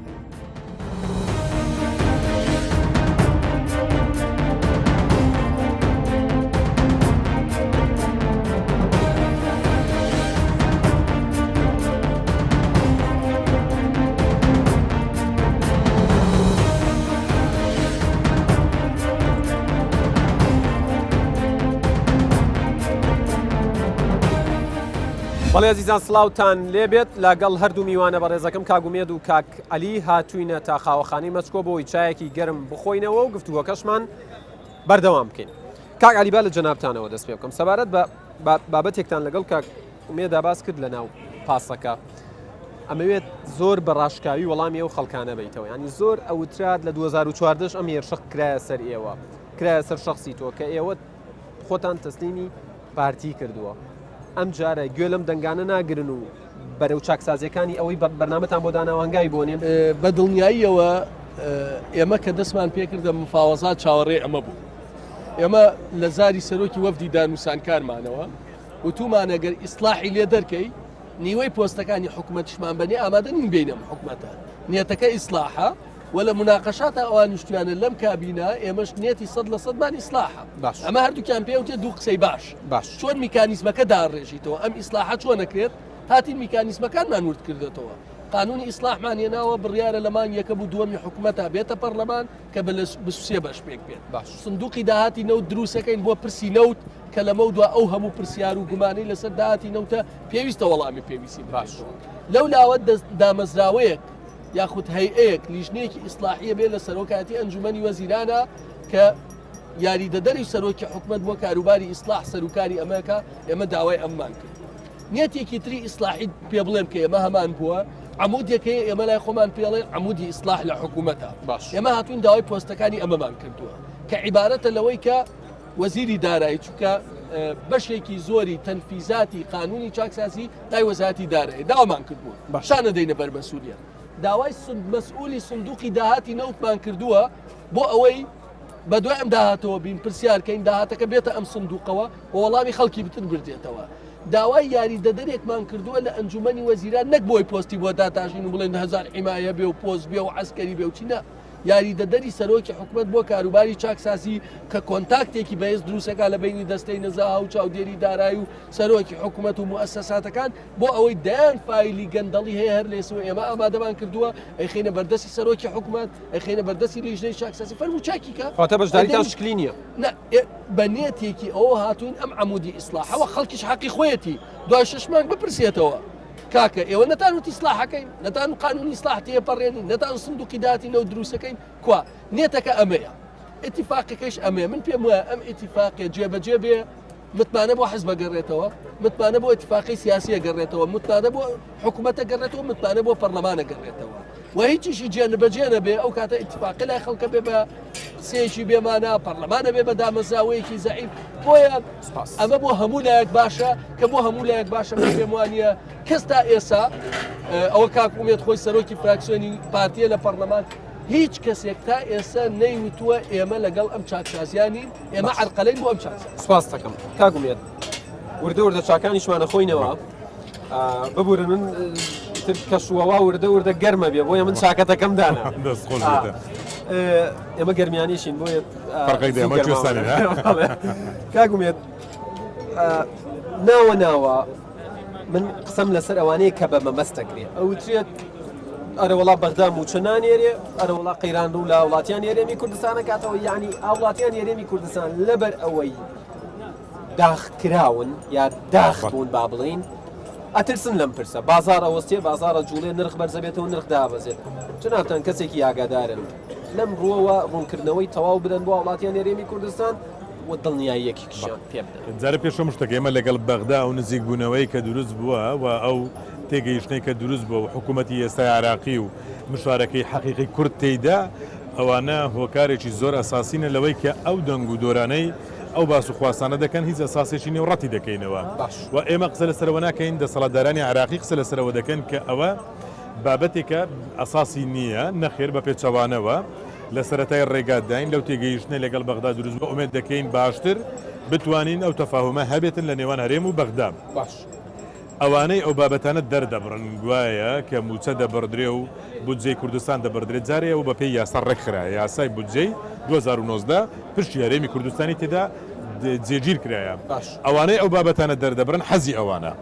S1: بەڵێ عزیزان سڵاوتان لێبێت لەگەڵ هەردوو میوانە بەڕێزەکەم کاگومێد و کاک عەلی هاتووینە تا خاوەخانەی مەچکۆ بۆی چایەکی گەرم بخۆینەوە و گفتوگۆکەشمان بەردەوام بکەین. کاک عەلی با لە جەنابتانەوە دەست پێ بکەم سەبارەت بە بابەتێکتان لەگەڵ کاک ئومێدا باس کرد لە ناو پاسەکە. ئەمەوێت زۆر بە ڕاشکاوی وەڵامی ئەو خەڵکانە بیتەوە، ینی زۆر ئەوترات لە 2014 ئەم هێرشەق کرایە سەر ئێوە، کرایە سەر شەخسی تۆ کە ئێوە خۆتان تەسلیمی پارتی کردووە. ئەم جارە گوێ لەم دەنگانە ناگرن و بەرەو چاکسازیەکانی ئەوەی بەرنامەتان بۆ داناوانگای بۆنێن.
S3: بە دڵنیاییەوە ئێمە کە دەستمان پێکردە مفاوەزات چاوەڕێ ئەمە بوو. ئێمە لە زاری سەرۆکی وەفدی دانووسانکارمانەوە وتومانەگەر ئیسلاحی لێ دەرکەی نیوەی پۆستەکانی حکوومەتیشمان بەنێ ئامادە نین بینەم حکوومەتە نیەتەکە ئیسلاحە ولا مناقشاتە ئەوان نیشتیانە لەم کابینە ئێمەش نێتی 100% ئیسلاحە. ئەمە هەردووکیان پێوتێ دوو قسەی باش چۆن میکانیزمەکە داڕێژیتەوە ئەم ئیسلاحە چۆن نەکرێت هاتی میکانیزمەکانمان ورد کردێتەوە. قانونی ئیسلاحمان هێناوە بڕیارە لەمان یەکە بوو دووەمی حکوومەتە بێتە پەرلەمان کە بە بەش پێک بێت. سندوقی داهاتی نەوت دروستەکەین بۆ پرسی نەوت کە لەمە دووە ئەو هەموو پرسیار و گومانەی لەسەر داهاتی نەوتە پێویستە وەڵامی پێویستی باش. لەو لاوە دامەزراوەیەک یاخود هەیئەیەک لیژنەیەکی ئیسلاحیە بێ لە سەرۆکاتی ئەنجومەنی وەزیرانە کە یاریدەدەری سەرۆکی حکوومەت بۆ کاروباری ئیسلاح سەرۆکاری ئەمەکە ئێمە داوای ئەممان کرد. نیەتێکی تری ئیسلاحی پێ بڵێم کە ئێمە هەمان بووە عمودێکەیە ئێمە لای خۆمان پێڵێن عمودی ئیسلاح لە حکوومەتە ئێمە هاتوین داوای پۆستەکانی ئەمەمان کردووە کە عیبارەتە لەوەی کە وەزیری دارایی چووکە بەشێکی زۆری تەنفیزاتی قانونی چاکسازی لای وەزارەتی دارایی داوامان کردبووە شانە دەینە بەر مەسئولیت. داوای مەسئولی سندوقی داهاتی نەوتمان کردووە بۆ ئەوەی بە دوای ئەم داهاتەوە بین پرسیارکەین داهاتەکە بێتە ئەم سندوقەوە بۆ وەڵامی خەڵکی بتر بردێتەوە. داوای یاریدەدەرێکمان کردووە لە ئەنجومەنی وەزیران نەک بۆی پۆستی بۆ داتاشین و بڵێن 1000 حیمایە بێ و پۆست بێ و عەسکەری بێ و چینە. یاریدەدەری سەرۆکی حکوومەت بۆ کاروباری چاکسازی کە کۆنتاکتێکی بەهێز دروستەکە لە بینی دەستەی نەزاها و چاودێری دارایی و سەرۆکی حکوومەت و موسساتەکان بۆ ئەوەی دایان فایلی گەندەڵی هەیە هەر لێسەوە ئێمە ئامادەمان کردووە ئەیخینە بەردەستی سەرۆکی حکوومەت ئەیخینە بەردەستی لیژنەی چاکسازی فەرموو چاکیکە
S1: خاتە بەشداریتان شکلی نییە
S3: بە نێتێکی ئەوە هاتوین ئەم عمودی ئیسلاحەوە خەڵکیش حەقی خۆیەتی دوای 6 مانگ بپرسێتەوە کاکە ئێوە نەتان وتی ئیسلاحەکەین نەتان قانونی ئیسلاح تێپەڕێنین نەتان سندوقی داهاتی نەوت دروستەکەین کوا نێتەکە ئەمەیە ئیتیفاقەکەش ئەمەیە من پێم وایە ئەم ئیتیفاقیە جێبەجێ بێ متمانە بۆ حزب گەڕێتەوە متمانە بۆ ئیتیفاقی سیاسیە گەڕێتەوە متمانە بۆ حکوومەتە گەڕێتەوە متمانە بۆ پەرلەمانە گەڕێتەوە و هیچیشی جێنبەجێ نەبێ ئەو کاتە ئیتیفاقی لای خەڵکە بێ بە سێشی بێمانە پەرلەمانە بێ بە دامەزراوەیەکی زەعیف بۆیە ئەمە بۆ هەموو لایەک باشە کە بۆ هەموو لایەک باشە پێم وانە کەس تا ئێستا ئەوە کاک ئومێد خۆی سەرۆکی فراکسیۆنی پارتیە لە پەرلەمان هیچ کەسێک تا ئێستا نەیوتووە ئێمە لەگەڵ ئەم چاکسازیانی ئێمە عەرقەلەین بۆ ئەم چاکساز.
S1: سپاس دەکەم کاک ئومێد وردە چاکانیشمانە خۆینەوە ببورن کەشوەوا وردە گەرمە بێ بۆیە من چاکەتەکەم دانا ئێمە گەرمیانیشین بۆیە کاک ئومێد ناوە من قسەم لەسەر ئەوانەیە کە بە مەمەستەکرێ ئەوترێت ئەرە وڵا بەغدام و چەنان ئێرێ ئەرە وڵا قەیران و لە وڵاتیان یاریێمی کوردستانە کاتەوە یعنی وڵاتیان یاریێمی کوردستان لەبەر ئەوەی داخکراون یا داخبوون با بڵین ئەترسن لەم پرسە بازار ئەوەستێ بازارە جوڵێ نرخ بەرزەبێتەوە نرخ دابەزێت جنابتان کەسێکی ئاگادارن لەم ڕۆوە ڕوونکردنەوەی تەواو بدەن بۆ وڵاتیان یاریێمی کوردستان و دڵنیاییەکیشیان پێ بدەن.
S2: جارە پێشەم شتێک ئێمە لەگەڵ بەغدا و نزیک بوونەوەی کە دروست بووە و ئەو تێگەیشتەی کە دروست بووە و حکوومەتی ئێستای عراقی و مشارەکەی حەقیقی کورد تێیدا ئەوانە هۆکارێکی زۆر ئەساسینە لەوەی کە ئەو دەنگ و دۆرانەی ئەو باس و خواستانە دەکەن هیچ ئەساسێکی نێوڕەتی دەکەینەوە و ئێمە قسە لەسەرەوە ناکەین دەسەڵاتدارانی عراقی قسە لەسەرەوە دەکەن کە ئەوە بابەتێکە ئەساسی نییە نەخێر بە پێچەوانەوە لە سەرەتای ڕێگاداین لەو تێگەیشتنە لەگەڵ بەغدا دروست بە ئومێد دەکەین باشتر بتوانین ئەو تەفاهمە هەبێتن لە نێوان هەرێم و بەغدا
S1: باش
S2: ئەوانەی ئەو بابەتانە دەردەبڕن گوایە کە موچە دەبڕدرێ و بودجەی کوردستان دەبڕدرێت جارێ و بەپێی یاسا ڕێکخرا یاسای بودجەی 2019 پشتی هەرێمی کوردستانی تێدا جێگیر کرایە ئەوانەی ئەو بابەتانە دەردەبرن حەزی ئەوانە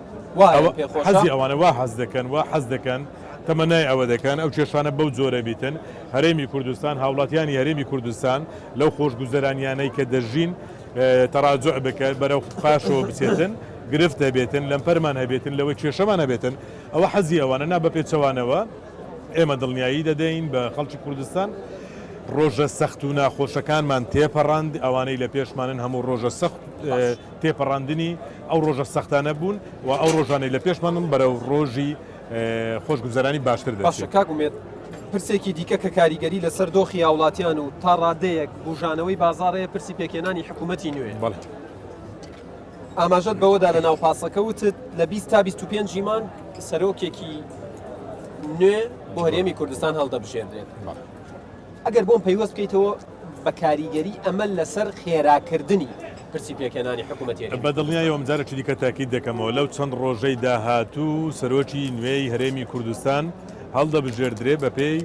S2: حەزی ئەوانە وا حەز دەکەن تەمەنای ئەوە دەکەن ئەو کێشانە بەو جۆرە بیتن هەرێمی کوردستان هاوڵاتیانی هەرێمی کوردستان لەو خۆشگوزەرانیانەی کە دەژین تەراجع بکە بەرەو پاشەوە بچێتن گرفت هەبێتن لەمپەرمان هەبێتن لەوەی کێشەمان هەبێتن ئەوە حەزی ئەوانە نا بە پێچەوانەوە ئێمە دڵنیایی دەدەین بە خەڵکی کوردستان ڕۆژە سەخت و ناخۆشەکانمان تێپەڕاند ئەوانەی لە پێشمانن هەموو ڕۆژە سەخت تێپەڕاندنی ئەو ڕۆژە سەختانە بوون و ئەو ڕۆژانەی لە پێشمانن بەرەو ڕۆژی خۆشگوزارانی باشتر
S1: باشە کاکومێت پرسێکی دیکە کە کاریگەری لەسەر دۆخی هاوڵاتیان و تا ڕادەیەک بژانەوەی بازارەیە پرسی پێکێنانی حکوومەتی نوێ ئاماژەت بەوەدا لە ناو پاسەکەوتت لە 20 تا 25 مان سەرۆکێکی نوێ بۆ هەرێمی کوردستان هەڵدەبژێنرێت ئەگەر بۆم پەیوەست بکەیتەوە بە کاریگەری ئەمە لەسەر خێراکردنی پرسی پێکێنانی حکوومەتی
S2: بە دڵنیایەوە جارێکی دیکە تاکید دەکەمەوە لەو چەند ڕۆژەی داهاتوو سەرۆکی نوێی هەرێمی کوردستان هەڵدەبژێردرێ بە پێی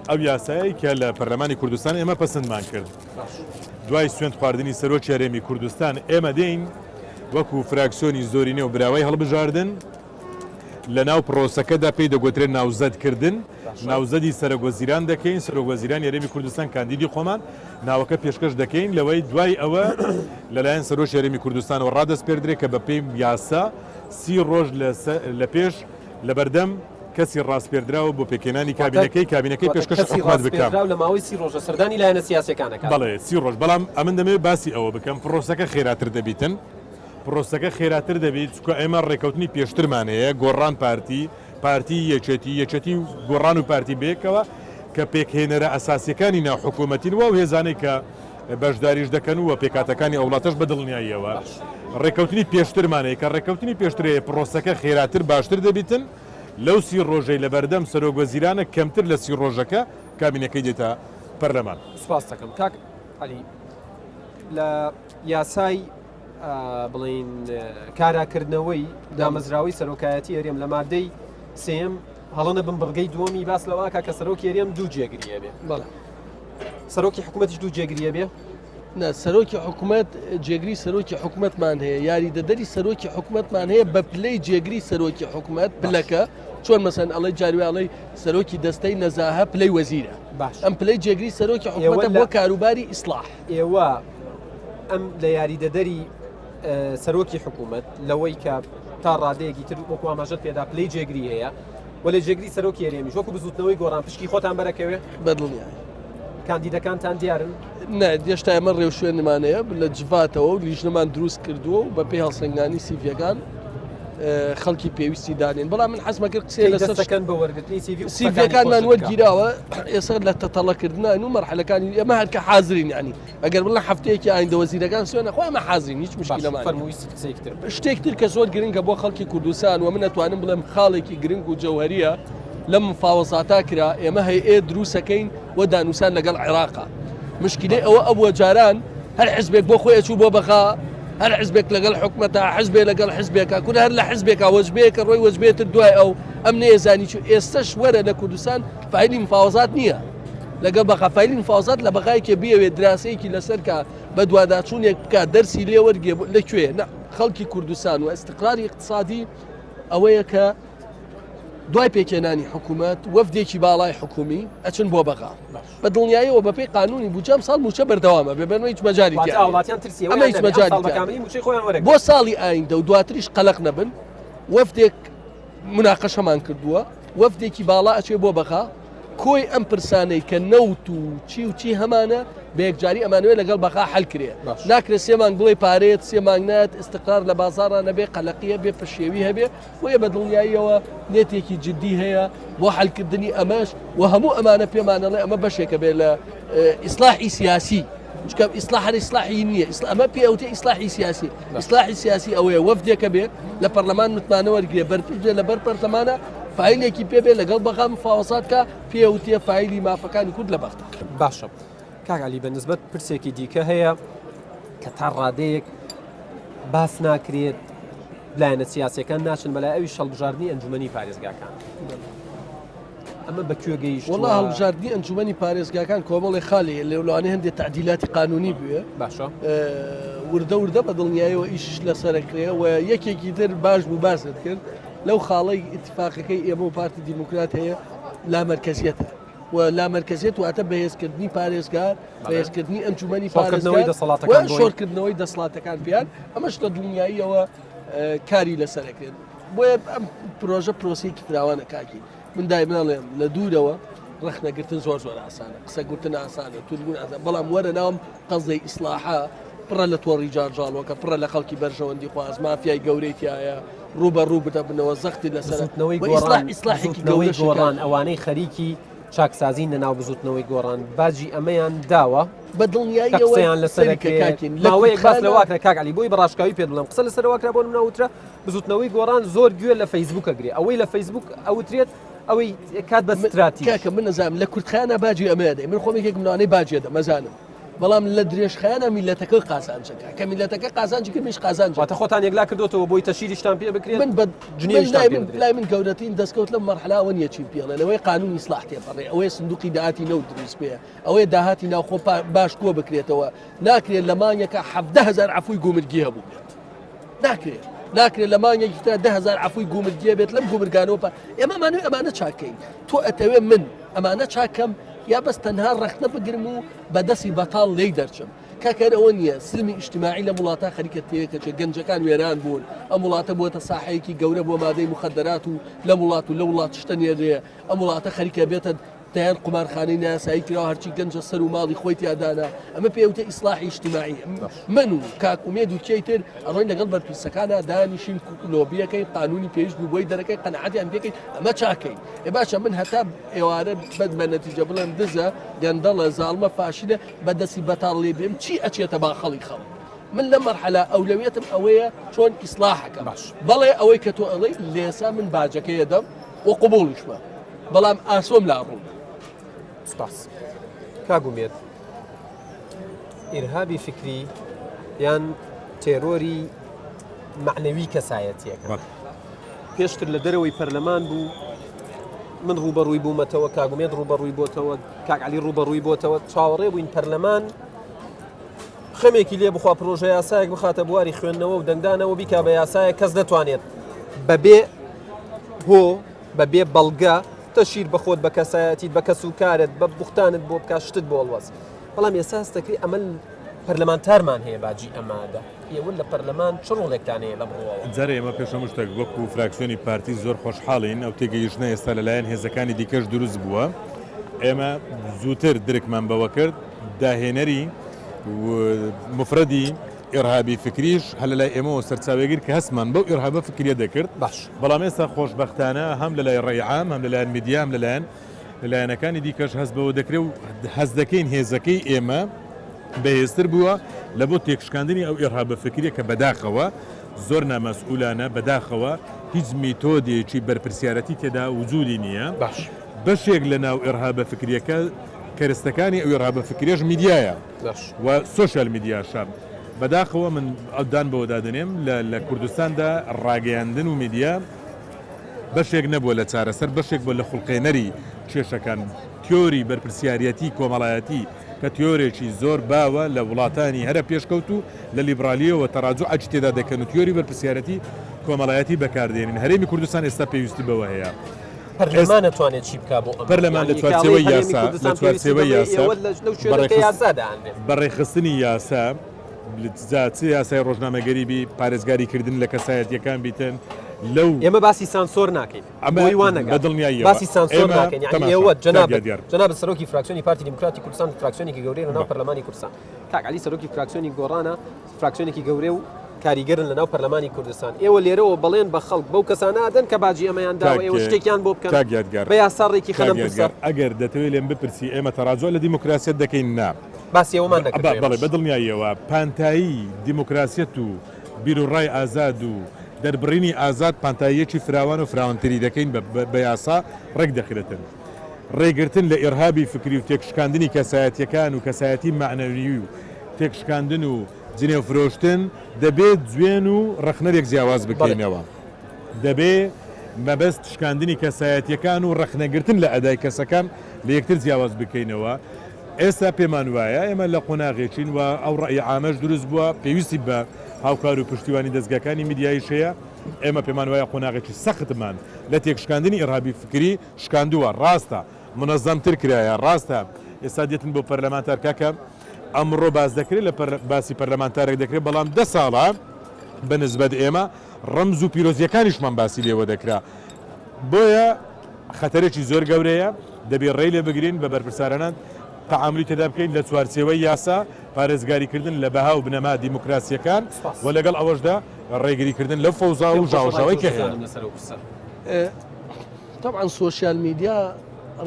S2: ئەو یاسایی کە لە پەرلەمانی کوردستان ئێمە پەسەندمان کرد دوای سوێند خواردنی سەرۆکی هەرێمی کوردستان ئێمە دێین وەکو فراکسیۆنی زۆرینێ و براوەی هەڵبژاردن لە ناو پرۆسەکەدا پێی دەگوترێت ناوزەدکردن ناوزەدی سەرۆکوەزیران دەکەین سەرۆکوەزیران هەرێمی کوردستان کاندیدی خۆمان ناوەکە پێشکەش دەکەین لەوەی دوای ئەوە لەلایەن سەرۆکی هەرێمی کوردستان و ڕادەست پێدرێت کە بە پێی یاسا 30 ڕۆژ لە پێش لە بەردەم کەسی ڕاستپێردراوە بۆ پێکێنانی کابینەکەی پێشکەش حکومەت بکەم
S1: لە ماوەی 30 ڕۆژە سەردانی لایەنە سیاسەکانەکە
S2: بەڵێ 30 ڕۆژ بەڵام ئەمن دەمێت باسی ئەوە بکەم پرۆسەکە خێراتر دەبیتن پرۆسەکە خێراتر دەبێت چکە ئێمە ڕێکەوتنی پێشترمانەیە گۆڕان پارتی یەکێتی گۆڕان و پارتی بێکەوە کە پێکهێنەرە ئەساسیەکانی ناوحکوومەتین و هێزانەی کە بەشداریش دەکەن و پێکاتەکانی ئەوڵاتەش بە دڵنیاییەوە ڕێکەوتنی پێشترمانەیە کە ڕێکەوتنی پێشترەیە پرۆسەکە خێراتر باشتر دەبیتن لەو 30 ڕۆژەی لە بەردەم سەرۆکوەزیرانە کەمتر لە 30 ڕۆژەکە کابینەکەی دێتە پەرلەمان.
S1: سوپاس دەکەم کاک عەلی لە یاسای بڵین کاراکردنەوەی دامەزراوی سەرۆکایەتی هەرێم لە مادەی سێم هەڵەنە بم بڕگەی دووەمی باس لەواکە کە سەرۆکی هەرێم دوو جێگریە بێ سەرۆکی حکوومەتیش دوو جێگریە بێ
S3: سەرۆکی حکوومەت جێگری سەرۆکی حکوومەتمان هەیە یاریدەدەری سەرۆکی حکوومەتمان هەیە بە پلەی جێگری سەرۆکی حکوومەت پلەکە چۆن مەسەن ئەڵێ جاروێڵی سەرۆکی دەستەی نەزاهە پلەی وەزیرە ئەم پلەی جێگری سەرۆکی حکوومەتە بۆ کاروباری ئیسلاح
S1: ئێوە ئەم لە یاریدەدەری سەرۆکی حکوومەت لەوەی کە تا ڕادەیەکی تر وەکو ئاماژەت پێدا پلەی جێگری هەیە و لە جێگری سەرۆکی هەرێمیش وەکو بزوتنەوەی گۆڕان پشکی خۆتان بەرەکەوێ
S3: بەدڵنیای
S1: کاندیدەکانتان دیارن
S3: دێشتا ئەمە ڕێوشوێنمانەیە لە جڤاتەوە و لیژنەمان دروست کردووە و بە پێی هەڵسەنگانی سیڤەکان خەڵکی پێویستی دانێن بەڵام من حەزمە کرد قسێ
S1: لەسەرەکەن بە وەرگرتنی
S3: سیڤەکانمان وەرگیراوە ئێستا لە تەتەڵەکردنان و مەرحلەکانی ئەمە هەرکە حازرین ینی ئەگەر بڵە هەفتەیەکی ئایندە وەزیرەکان سوێنە خۆ ئەمە حازرین هیچ مشکلەمان شتێکتر کە زۆر گرنگە بۆ خەڵکی کوردستان و من ئەتوانم بڵێم خاڵێکی گرنگ و جەوهەریە لە مفاوەزاتا کرا ئێمە هەیئێ دروستەکەین و دانووسان لەگەڵ عێراقا مشکلەی ئەوە ئەوە جاران هەر حزبێک بۆ خۆی ئەچوو بۆ بەخا هەر حزبێک لەگەڵ حکومەتە حزبێ لەگەڵ حزبێکە کون هەر لە حزبێکە وەجبەیەکە ڕۆی وەجبێتر دوای ئەو ئەم نێزانی چوو ئێستش وەرە لە کوردستان فایلی مفاوەزات نییە لەگەڵ بەخا فایلی مفاوەزات لە بەخایەکێ بیەوێت دراسەیەکی لەسەر کە بە دوواداچوونێک بکات دەرسی لێ وەرگێ لەکوێ خەڵکی کوردستان و ئەستقراری اقتصادی ئەوەیە کە دوای پێکێنانی حکوومەت وەفدێکی باڵای حکومی ئەچن بۆ بەغا بە دڵنیاییەوە بە پێی قانونی بوجام ساڵ موچە بەردەوامە بێبەرەوەی هیچ مەجالی ئەمە هیچ مەجالی بۆ ساڵی ئایندە و دواتریش قەلق نەبن وەفدێک مناقەشەمان کردووە وەفدێکی باڵا ئەچێ بۆ بەغا کۆی ئەم پرسانەی کە نەوت و چی هەمانە بە یەکجاری ئەمانوێت لەگەڵ بەخا حەل کرێ ناکرێت سێمان بڵێ پارێت سێمان نات استقرار لە بازارە نەبێ قەلەقیە بێ پشێوی هەبێ وە بە دڵنیاییەوە نێتێکی جددی هەیە بۆ حەلکردنی ئەمەش و هەموو ئەمانە پێمانەڵێ ئەمە بەشێکە بێ لە ئیسلاحی سیاسی چکە ئیسلاح ئیسلاحی نییە ئەمە پێوتێ ئیسلاحی سیاسی ئیسلاحی سیاسی ئەوەیە وەفدێکە بێ لە پەرلەمان متمانەوەرگێ بەرپێ لە بەر پەرلەمانە فایلێکی پێبێ لەگەڵ بەخام مفاوەزات کە پێوتێ فایلی مافەکانی کورد لە بەختە
S1: باشە کاکعلی بە نسبەت پرسێکی دیکە هەیە کە تا ڕادەیەک باس ناکرێت لایەنە سیاسەکان ناچن بەلای ئەوی شەڵبژاردننی ئەنجومەنی پارێزگاکان ئەمە بەکوێ گەیشت
S3: وڵا هەڵبژاردننی ئەنجومەنی پارێزگاکان کۆمەڵی خاڵی لەوڵوانێ هەندێک تعدیلاتی قانونی بووە
S1: باشە
S3: وردە بە دڵنیایەوە ئیش لەسەرکرێ و یەکێکی تر باش بوو باست کرد لەو خاڵی ئیتفاقەکەی ئێمە و پارتی دیموکرات هەیە لا مرکزیەتە و لا مرکزیت واتە بەهێزکردنی پارێزگار بەهێزکردنی ئەنجومەنی پارێزگار شۆڕکردنەوەی دەسەڵاتەکان بیان ئەمەش لە دڵنیاییەوە کاری لەسەرەکرێت بۆیە ئەم پرۆژە پرۆسیکی فراوانە کاکی من دایمناڵێم لە دوورەوە ڕخنەگرتن زۆر ئاسانە قسە گوتن ئاسانە توربوون ئاسان بەڵام وەرە ناوم قەزەی ئیسلاحە پڕە لە تۆڕی جارجاڵەوە کە پڕە لە خەڵکی بەرژەوەندی خواز مافیای گەورەیتیایە ڕوبەڕوو بتە بنەوە زەختی لەسەرنەوەی
S1: گۆڕان ئەوانەی خەریکی چاکسازی لە ناو بزوتنەوەی گۆڕان باجی ئەمەیان داوە
S3: بە دڵنیاییەوەیان
S1: لەسەرەوەی باس لەواکرە کاکعلی بۆی بەڕاشکاوی پێ بڵم قسە لەسەرواکرا بۆ مناوترە بزوتنەوەی گۆڕان زۆر گوێ لە فەیسبووکە گرێ ئەوەی لە فەیسبووک ئەوترێت ئەوەی کات بە ستراتی
S3: کاکە من نەزانم لە کورتخانە باجی ئەمەدەی من خۆم یەکێک منوانەی باجێدە مەزانم بەڵام لە درێژخانە میلەتەکە قازانجەکە کە میلەتەکە قازانجی کردمیش قازانج
S1: واتە خۆتان یەکلا کردوتەوە بۆی تەشیریشتان پێ بکرێن
S3: من بە لای من گەورەترین دەستکەوت لەم مەرحەلاوە نیە چی پێڵێ لەوەی قانونی ئیسلاح تێپەڕێ ئەوەی سندوقی داهاتی نەوت دروست پێ ئەوەی داهاتی ناوخۆ باش کۆ بکرێتەوە ناکرێت لە مانگێکە 17,000 عەفوی گومرگی هەبوو بێت ناکرێت لە مانگێکی تر 10,000 عەفوی گومرگیە بێت لەم گومرگانەوە ئێمەمانوێ ئەمانە چاکەین تۆ ئەتەوێ من ئەمانە چاکەم یا بەس تەنها ڕەخنە بگرم و بەدەستی بەتاڵ لێی دەرچم کاکەر ئەوە نییە سلمی ئیجتیماعی لە وڵاتە خەریکە تێکەچێت گەنجەکان وێران بوون ئەم وڵاتە بووەتە ساحەیەکی گەورە بۆ مادەی مخدرات و لە وڵات و لە وڵات شتە نێرێ ئەم وڵاتە خەریکە بێتە تیان قمارخانەی ناسایی کرا هەرچی گەنجە سەر و ماڵی خۆی تیادانا ئەمە پێوتە ئیسلاحی ئیجتیماعی من و کاکومێد و کێیتر ئەڕۆین لەگەڵ بەرپرسەکانە دانیشین لۆبیەکەی قانونی پێویست بوو بۆی دەرەکەی قەنەعەتیان پێکەین ئەمە چاکەین باشە من هەتا ئێوارە بەد بە نەتیجە بڵێن دزە گەندەڵە زاڵمە فاشینە بەدەستی بەتاڵ لێ بێم چی ئەچێتە باخەڵی خەڵ من لە مەرحەلا ئەولەویەتم ئەوەیە چۆن ئیسلاحەکە بەڵێ ئەوەی کە تۆ ئەڵێ لێسا من باجەکەیە دەم و قبوڵیشمە بەڵام ئاسۆم لا ڕوو
S1: سپاس کاگومێت ئیرهابی فکری یان تێرۆری معنەوی کەسایەتیەکە پێشتر لە دەرەوەی پەرلەمان بوو من ڕوبەڕووی بوومەتەوە کاگومێت ڕوبەڕووی بۆتەوە کاکعلی ڕوبەڕووی بۆتەوە چاوەڕێ بووین پەرلەمان خەمێکی لێ بخوا پرۆژە یاسایەک بخاتە بواری خوێندنەوە و دەنگدانەوە بیکا بە یاسایە کەس دەتوانێت بەبێ هۆ بەبێ بەڵگە تەشیر بەخۆت بە کەسایەتیت بە کەسوکارت بە بوختانت بۆ بکات شتت بۆ هەڵوەست بەڵام ئێستا هەستەکری ئەمە پەرلەمانتارمان هەیە باجی ئەمادە ئێوە لە پەرلەمان چ ڕۆڵێکتان هەیە لە بڕۆوە
S2: جارە ئێمە پێشەم شتێک وەکو فراکسیۆنی پارتی زۆر خۆشحاڵین ئەو تێگەیشتنە ئێستا لەلایەن هێزەکانی دیکەش دروست بووە ئێمە زووتر درکمان بەوە کرد داهێنەری مفردی ئێرهابی فکریش هەل لای ئێمەوە سەرچاوێگیر کە هەستمان بەو ئێرهابە فکریە دەکرد
S1: باش
S2: بەڵام ئێستا خۆشبەختانە هەم لە لای ڕێعام هەم لەلایەن میدیام لەلایەنەکانی دیکەش هەست بەوە دەکرێت و هەست دەکەین هێزەکەی ئێمە بەهێزتر بووە لە بۆ تێکشکاندنی ئەو ئێرهابە فکریە کە بەداخەوە زۆر نامەسئولانە بەداخەوە هیچ میتۆدێکی بەرپرسیارەتی تێدا وجودی نییە
S1: باش
S2: بەشێک لە ناو ئێرهابە فکریەکە کەرستەکانی ئەو ئێرهابە فکریەش میدیایە و سۆشیال میدیاشە بەداخەوە من ئەودان بەوە دادنێم لە کوردستاندا ڕاگەیاندن و میدیا بەشێک نەبووە لە چارەسەر بەشێک بۆ لە خوڵقێنەری کێشەکان تیۆری بەرپرسیارەتی کۆمەڵایەتی کە تیۆرێکی زۆر باوە لە وڵاتانی هەرە پێشکەوت و لە لیبرالیەوە تەڕاجع ئەج تێدا دەکەن و تیۆری بەرپرسیارەتی کۆمەڵایەتی بەکاردێنین هەرێمی کوردستان ئێستا پێویستی بەوە هەیە
S1: پەرلەمان نەتوانێت چی بکات بۆ
S2: پەرلەمان لە چوارچێوەی یاسا بەڕێخستنی یاسا یاسای ڕۆژنامەگەریبی پارێزگاریکردن لە کەسایەتیەکان بیتن لەو
S1: ئێمە باسی سانسۆر ناکەین
S2: بەدڵنیایی
S1: باسی سانسۆر ناکەین ئێوە جەناب سەرۆکی فراکسیۆنی پارتی دیموکراتی کوردستان فراکسیۆنێکی گەورەیە لەناو پەرلەمانی کوردستان کاکعلی سەرۆکی فراکسیۆنی گۆڕانە فراکسیۆنێکی گەورە و کاریگەرن لەناو پەرلەمانی کوردستان ئێوە لێرەوە بەڵێن بە خەڵک بەو کەسانادەن کە باجی ئەمەیان داوە ئێوە شتێکیان بۆ بکەن بە یاساڕێکی خەنەم
S2: ئەگەر دەتەوێت لێم بپرسی ئێمە تەڕاجۆ لە دیموکراسیەت دەکەین نا
S1: باسی ئەومان دەکەین
S2: بەڵێ بەدڵنیاییەوە پانتایی دیموکراسیەت و بیرروڕای ئازاد و دەربڕینی ئازاد پانتاییەکی فراوان و فراوانتری دەکەین بە یاسا ڕێک دەخرێتن ڕێگرتن لە ئێرهابی فکری و تێکشکاندنی کەسایەتیەکان و کەسایەتی معنەوی و تێکشکاندن و جنێو فرۆشتن دەبێت جوێن و ڕەخنەرێک جیاواز بکەینەوە دەبێت مەبەست شکاندنی کەسایەتیەکان و ڕەخنەگرتن لە ئەدای کەسەکان لە یەکتر جیاواز بکەینەوە ئێستا پێمان وایە ئێمە لە قۆناغێکین و ئەو ڕێی ئامەش دروست بووە پێویستی بە هاوکار و پشتیوانی دەستگاکانی میدیاییشەیە ئێمە پێمان وایە قۆناغێکی سەختمان لە تێکشکاندنی ئێرهابی فکری شکاندووە ڕاستە منەظەمتر کرایە ڕاستە ئێستا دێتن بۆ پەرلەمانتار کاکە ئەمڕۆ باز دەکرێت لە باسی پەرلەمانتارێک دەکرێت بەڵام 10 ساڵە بەنسبەت ئێمە ڕەمز و پیرۆزیەکانیشمان باسی لێوە دەکرا بۆیە خەتەرێکی زۆر گەورەیە دەبێت ڕێی لێ بگرین بە بەرپرسارانان تەعاملی تێدا بکەین لە چوارچێوەی یاسا پارێزگاریکردن لە بەها و بنەما دیموکراسیەکان و لەگەڵ ئەوەشدا ڕێگریکردن لە فەوزا و ژاوەژاوی کە هەیە
S3: طبعا سوۆسیال میدیا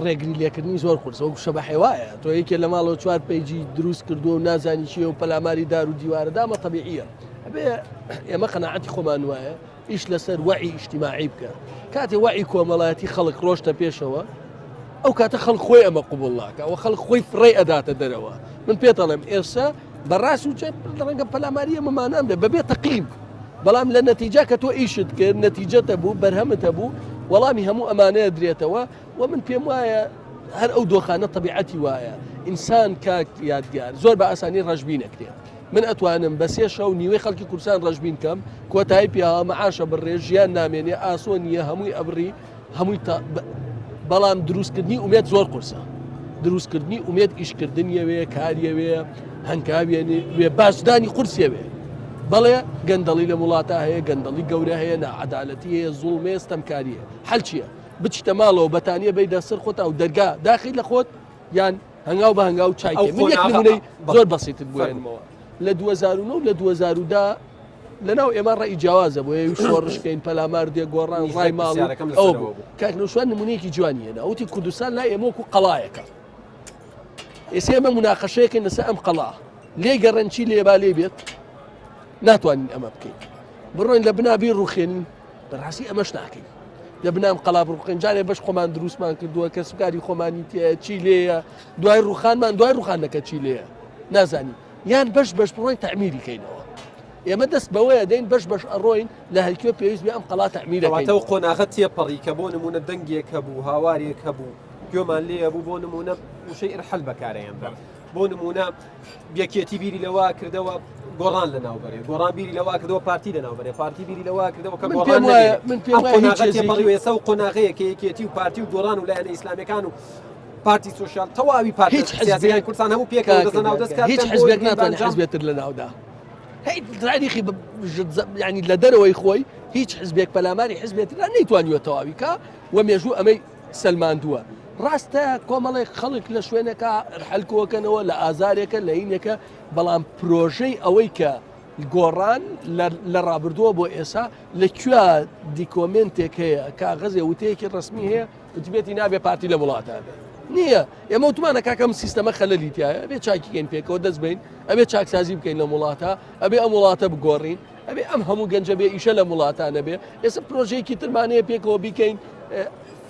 S3: ڕێگری لێکردنی زۆر قورسە وەکو شەبە حێوایە تۆ یەکێ لە ماڵەوە چوار پەیجی دروست کردو و نازانی چیە و پەلاماری دار و دیوارەدامە تەبیعیە ئەبێ ئێمە قەناعەتی خۆمان وایە ئیش لەسەر وعی ئیجتیماعی بکە کاتێ وعی کۆمەڵایەتی خەڵک ڕۆشتە پێشەوە ئەو کاتە خەڵک خۆی ئەمە قبول ناکە ئەوە خەڵک خۆی فڕێ ئەداتە دەرەوە من پێتەڵێم ئێستا بەڕاست و چێت ڕەنگە پەلاماریە مەمانام دێ بەبێ تەقیم بەڵام لە نەتیجا کە تۆ ئیشت کرد نەتیجەتە بوو بەرهەمتە بوو وەڵامی هەموو ئەمانەیە درێتەوە و من پێم وایە هەر ئەو دۆخانە طبیعەتی وایە ئینسان کاک یادگار زۆر بە ئاسانی ڕەشبی نەکرێت من ئەتوانم بە 3 شەو نیوەی خەڵکی کورسان ڕەشبین کەم کۆتایی پیاوە مەعاشە بڕێ ژیان نامێنێ ئاسۆ نییە هەمووی ئەبری هەمووی بەڵام دروستکردنی ئومێد زۆر قورسە دروستکردنی ئومێد ئیشکردنیەوێ کاریەوێ هەنگاوێنێ وێ باشدانی قورسیەوێ بەڵێ گەندەڵی لە وڵاتە هەیە گەندەڵی گەورە هەیە نائەدالەتی هەیە زوڵمێ ستەمکاریە حەل چییە بچتە ماڵەوە بەتانیە بەی دەسەر خۆت و دەرگا داخی لە خۆت یان هەنگاو بە هەنگاو چایکێ من یەک نمونەی زۆر بەسیتت بێنمەوە لە 2009 و لە 2010 لەناو ئێمە ڕێی جیاوازە بۆ ئەوی شۆڕشکەین پەلامار دێ گۆڕان ڕای ماڵ ئەو کاکنەوشوان نمونەیەکی جوانیەنە ئەوتی کوردستان لای ئێمە وەکو قەڵایەکە ئێستا ئێمە مناقەشەیەکەین لەسەر ئەم قەڵا لێ گەڕەنچی لێبا لێ بێت ناتوانین ئەمە بکەین بڕۆین لە بنابی ڕوخێنین بەڕاستی ئەمەش ناکەین لە بنام قەڵا بڕوخێن جارێ بەش خۆمان دروستمان کردووە کە سوکاری خۆمانی تێ چی لێیە دوای ڕوخانمان دوای ڕوخانەکە چی لێیە نازانی یان بەش بڕۆین تەعمیری کەینەوە ئێمە دەست بەوەیە دەین بەش ئەڕۆین لە هەلکوێ پێویست بێ ئەم قەڵا تەعمیرەکەیتەوە
S1: قۆناغە تێپەڕیکە بۆ نمونە دەنگێک هەبوو هاوارێک هەبوو گوێمان لێ بوو بۆ نمونە وشەی ئەرحەل بەکارەیەندا بۆ نمونە یەکێتی بیری لەوا کردەوە گۆڕان لە ناوبەرێ گۆڕان بیری لەوا کردەوە پارتی لە ناوبەرێ پارتی بیری لەوا کردەوە کە گۆڕان قۆناغەیەکە یەکێتی و پارتی و گۆڕان و لایەنە ئیسلامیەکان و پارتی سوشال تەواوی پارتی سیاسیەکان کوردستان هەموو پێکەوە دەزە ناو دەست
S3: هیچ حزبێک ناتوانێت حزبێتر لە ناودا تاریخی ینی لە دەرەوەی خۆی هیچ حزبێک پەلاماری حزبێتر نەیتوانیوە تەواوی کە و مێژوو ئەمەی سەلماندووە ڕاستە کۆمەڵی خەڵک لە شوێنەکە هەلکۆکەنەوە لە ئازارێکە لە هینێکە بەڵام پرۆژەی ئەوەی کە گۆڕان لە ڕابردووە بۆ ئێسا لەکوێ دیکۆمنتێک هەیە کاغەزێ وتەیەکی ڕسمی هەیە وتبێتی نابێ پارتی لە وڵاتانە نییە ئێمە وتمانە کاکەم سیستەمە خەلەلی تایە ئەبێ چاکیگەین پێکەوە دەست بین ئەبێ چاکسازی بکەین لە وڵاتە ئەبێ ئەم وڵاتە بگۆڕین ئەبێ ئەم هەموو گەنجە بێ ئیشە لە وڵاتانە بێ ئێستا پرۆژەیەکی ترمانەیە پێکەوە بیکەین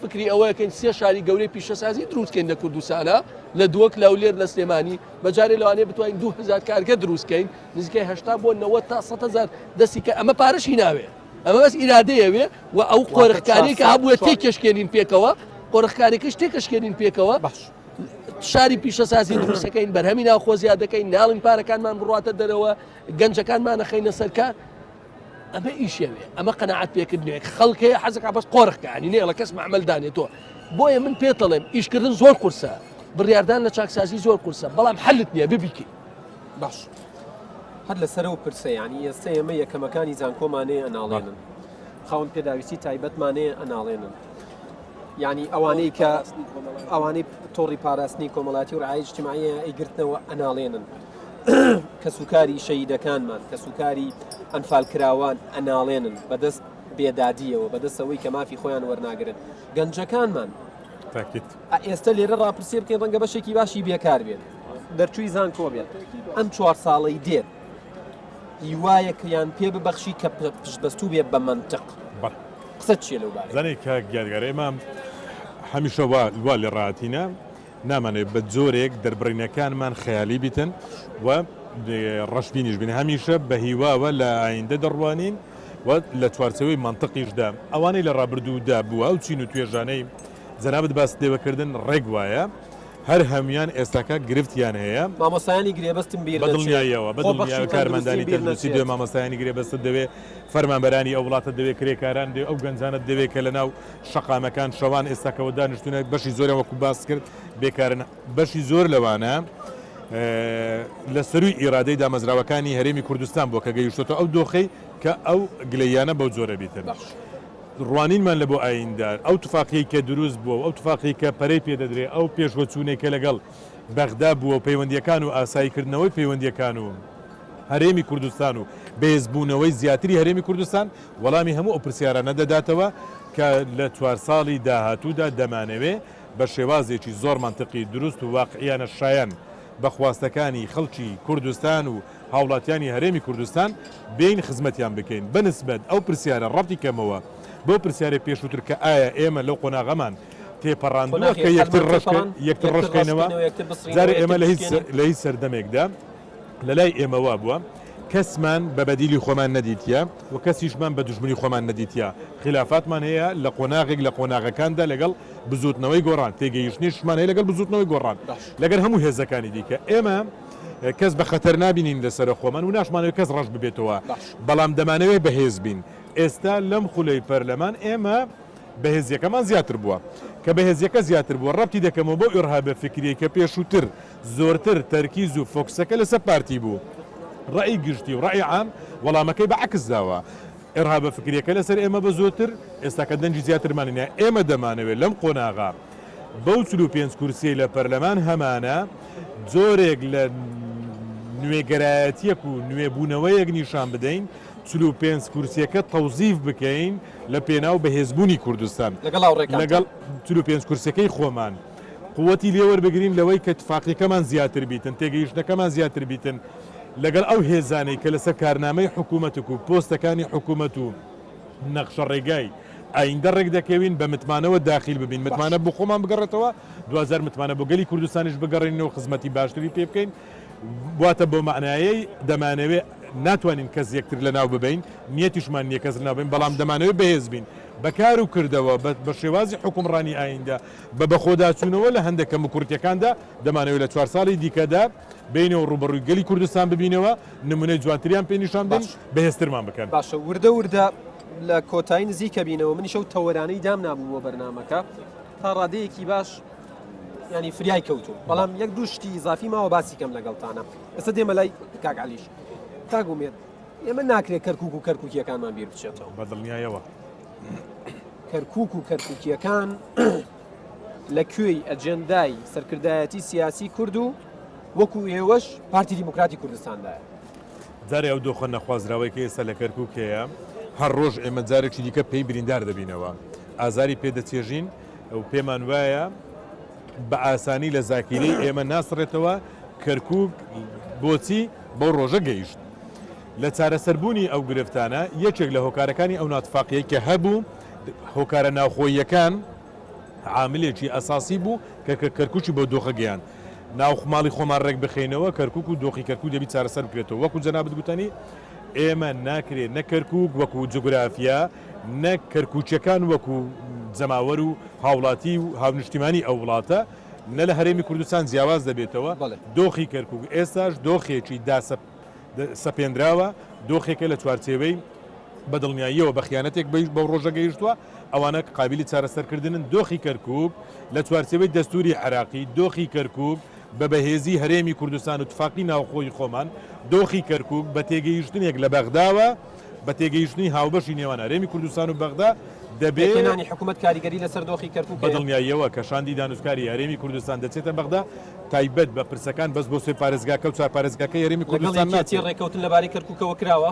S3: فکری ئەوەیەکەین 3 شاری گەورەی پیشەسازی دروستکەین لە کوردستانە لە دووەک لاولێر لە سلێمانی بەجارێ لەوانەیە بتوانین 2000 کارگە دروستکەین نزیکەی 80 بۆ 90 تا 100,000 دەستی کە ئەمە پارەشی ناوێ ئەمە بەس ئیرادەیەوێ و ئەو قۆرخکاری کە هەبووە تێکێشکێنین پێکەوە قۆرخکاریکەش تێکەشکێنین پێکەوە شاری پیشەسازی دروستەکەین بەرهەمی ناوخۆ زیاد دەکەین ناڵین پارەکانمان بڕاتە دەرەوە گەنجەکانمان نەخەینە سەرکار ئەمە ئیشێوێ ئەمە قەناعەت پێکردنوێک خەڵکەیە حەزەکە بەس قۆرخکانی نێڵە کەس معمەل دانێتەوە بۆیە من پێتەڵێم ئیشکردن زۆر قورسە بڕیاردان لە چاکسازی زۆر قورسە بەڵام حەلت نییە ببیکەی
S1: باش هەر لەسەرەوە پرسە ینی ئێستا ئێمە یەکەمەکانی زانکۆمانەیە ئەناڵێنن خاوەن پێداویستی تایبەتمانەیە ئەناڵێنن ینی ئەوانەی کە ئەوانەی تۆڕی پاراستنی کۆمەڵاتی و ڕعای اجتیماعی ئەیگرتنەوە ئەناڵێنن کە سوکاری شەهیدەکانمان کە سوکاری ئەنفالکراوان ئەناڵێنن بەدەست بێدادیەوە بەدەستەوەی کە مافی خۆیان وەرناگرن گەنجەکانمان ئێستا لێرە ڕاپرسێ بکەین ڕەنگە بەشێکی باشی بێکار بێت دەرچووی زانکۆ بێت ئەم 4 ساڵەی دێت هیوایە کە یان پێ ببەخشی کە پشتبەستوو بێت بە منطق قسە چیە لەو بارەیە
S2: زانێ کە گیانگەرە ئێمە هەمیشە وا لێ ڕاتینە نامانێت بە جۆرێک دەربڕینەکانمان خەیالی بیتن و ڕەشبینیش بین هەمیشە بە هیواوە لە ئایندە دەڕوانین و لە چوارچەوەی منطقیشدا ئەوانەی لە ڕابردوودا بووە و چین و توێژانەی جەنابەت باس لێوەکردن ڕێک وایە هەر هەمیان ئێستاکە گرفتیان هەیە
S1: مامۆستایانی گرێبەستم بیر
S2: بەدڵنیاییەوە بەدڵنیای کارمەندانی تەندروستی دوێ مامۆستایانی گرێبەست دەوێت فەرمانبەرانی ئەو وڵاتە دەوێت کرێکاران دێ ئەو گەنجانت دەوێت کە لە ناو شەقامەکان شەوان ئێستاکەەوە دانیشتونە بەشی زۆریان وەکو باس کرد بێکارن بەشی زۆر لەوانە لە سەروی ئیرادەی دامەزراوەکانی هەرێمی کوردستان بووە کە گەیشتۆتە ئەو دۆخەی کە ئەو گلەیانە بەو جۆرە بیتن. ڕوانینمان لە بۆ ئایندار ئەو توفاقی کە دروست بووە ئەو توفاقی کە پەرەی پێدەدرێ ئەو پێشوەچوونێکە لەگەڵ بەغدا بووە و پەیوەندیەکان و ئاساییکردنەوەی پەیوەندیەکان و هەرێمی کوردستان و بێزبوونەوەی زیاتری هەرێمی کوردستان وەڵامی هەموو ئەو پرسیارانە دەداتەوە کە لە 4 ساڵی داهاتوودا دەمانەوێ بە شێوازێکی زۆر منطقی دروست و واقعیانە شایەن بەخواستەکانی خەڵکی کوردستان و هاوڵاتیانی هەرێمی کوردستان بین خزمەتیان بکەین بەنسبەت ئەو پرسیارە ڕەبتی کەمەوە بۆ پرسیارە پێشووتر کە ئایا ئێمە لەو قۆناغەمان تێپەڕاندووە کە یەکتر ڕۆژکەینەوە زارە ئێمە لە هیچ سەردەمێکدا لە لای ئێمەوا بووە کەسمان بە بەدیلی خۆمان نەدیتە و کەسیشمان بە دوژمنی خۆمان نەدیتە خلافاتمان هەیە لە قۆناغێک لە قۆناغەکاندا لەگەڵ بزوتنەوەی گۆڕان تێگەیشتنیشمان هەیە لەگەڵ بزوتنەوەی گۆڕان لەگەر هەموو هێزەکانی دیکە ئێمە کەس بە خەتەر نبینین لەسەر خۆمان و ناشمانەوە کەس ڕەش ببێتەوە بەڵام دەمانەوێت بەهێز بین ئێستا لەم خولەی پەرلەمان ئێمە بەهێزیەکەمان زیاتر بووە کە بەهێزیەکە زیاتر بووە ڕەبتی دەکەمەوە بۆ ئێرهابە فکریە کە پێشووتر زۆرتر تەرکیز و فۆکسەکە لەسەر پارتی بوو ڕای گشتی و ڕای عام وەڵامەکەی بە عکس داوە ئێرهابە فکریەکە لەسەر ئێمە بە زۆرتر ئێستاکە دەنجی زیاترمانینە ئێمە دەمانەوێت لەم قۆناغا بەو 45 کورسی لە پەرلەمان هەمانە جۆرێک لە نوێگەرایەتیەک و نوێبوونەوەیەک نیشان بدەین 45 کورسیەکە تەوزیف بکەین لە پێناو بەهێزبوونی کوردستان لەگەڵ 45 کورسەکەی خۆمان قووەتی لێوەربگرین لەوەی کە اتفاقیەکەمان زیاتر بیتن تێگەیشتەکەمان زیاتر بیتن لەگەڵ ئەو هێزانەی کە لەسەر کارنامەی حکوومەتک و پۆستەکانی حکوومەت و نەخشە ڕێگای ئایندە ڕێک دەکەوین بە متمانەوە داخل ببین متمانە بۆ خۆمان بگەڕێتەوە 2000 متمانە بۆ گەلی کوردستانیش بگەڕێنەوە خزمەتی باشتری پێ بکەین واتە بۆ معنایەی دەمانەوێت ناتوانین کەس یەکتر لە ناو ببین نیەتیشمان نییە کەس ناوبین بەڵام دەمانەوێت بەهێز بین بەکار و کردەوە بە شێوازی حکومڕانی ئایندە بە بەخۆداچوونەوە لە هەندێک کەم و کورتەکاندا دەمانەوێت لە 4 ساڵی دیکەدا بینەوە ڕوبەڕووی گەلی کوردستان ببینەوە نمونەی جوانتریان پێ نیشان بدەین بەهێزترمان بکەن
S1: باشە وردە لە کۆتایی نزیکە بینەوە منیشە و تەوەرانەی دام نابوو بۆ بەرنامەکە تا ڕادەیەکی باش ینی فریای کەوتو بەڵام یەک دوو شتی ئیزافی ماوە باسی کەم لەگەڵتانە ئێستا دێمە لای کاک عەلیش کاگومێت ئێمە ناکرێت کەرکووک و کەرکووکیەکانمان بیر بچێتەوە
S2: بەدڵنیایەوە
S1: کەرکووک و کەرکووکیەکان لەکوێی ئەجێندای سەرکردایەتی سیاسی کورد و وەکو ئێوەش پارتی دیموکراتی کوردستاندایە
S2: جارێ ئەو دۆخە نەخوازراوەی کە ئێستا لە کەرکووکەیە هەر ڕۆژ ئێمە جارێکی دیکە پێی بریندار دەبینەوە ئازاری پێدەچێژین ئەو پێمان وایە بە ئاسانی لە زاکیرەی ئێمە ناسڕێتەوە کەرکووک بۆچی بەو ڕۆژە گەیشت لە چارەسەربوونی ئەو گرفتانە یەکێک لە هۆکارەکانی ئەو ناتفاقیە کە هەبوو هۆکارە ناوخۆییەکان عاملێکی ئەساسی بوو کە کەرکووکی بۆ دۆخە گەیان ناوخماڵی خۆمان ڕێک بخێنەوە کەرکووک و دۆخی کەرکوو دەبی چارەسەر بکرێتەوە وەکو جەنابەت گوتانی ئێمە ناکرێت نە کەرکووک وەکو جوگرافیا نە کەرکووچەکان وەکو جەماوەر و هاوڵاتی و هاونیشتیمانی ئەو وڵاتە نە لە هەرێمی کوردستان جیاواز دەبێتەوە دۆخی کەرکووک ئێستاش دۆخێکی سەپێنراوە دۆخێکە لە چوارچێوەی بەدڵنیاییەوە بە خیانەتێک بەو ڕۆژە گەیشتووە ئەوانە قابلی چارەسەرکردنن دۆخی کەرکووک لە چوارچێوەی دەستوری عراقی دۆخی کەرکووک بە بەهێزی هەرێمی کوردستان و اتفاقی ناوخۆی خۆمان دۆخی کەرکووک بە تێگەیشتنێک لە بەغداوە بە تێگەیشتنی هاوبەشی نێوان هەرێمی کوردستان و بەغدا
S1: دەبێت حکوومەت کاریگەری لەسەر دۆخی کەرکووک
S2: بەدڵنیاییەوە کە شاندی دانوستکاری هەرێمی کوردستان دەچێتە بەغدا تایبەت بە پرسەکان بەس بۆ سێ پارێزگاکە و چوار پارێزگاکە هەرێمی کوردستان
S1: ناچێت ڕێکەوتن لەبارەی کەرکووکەوە کراوە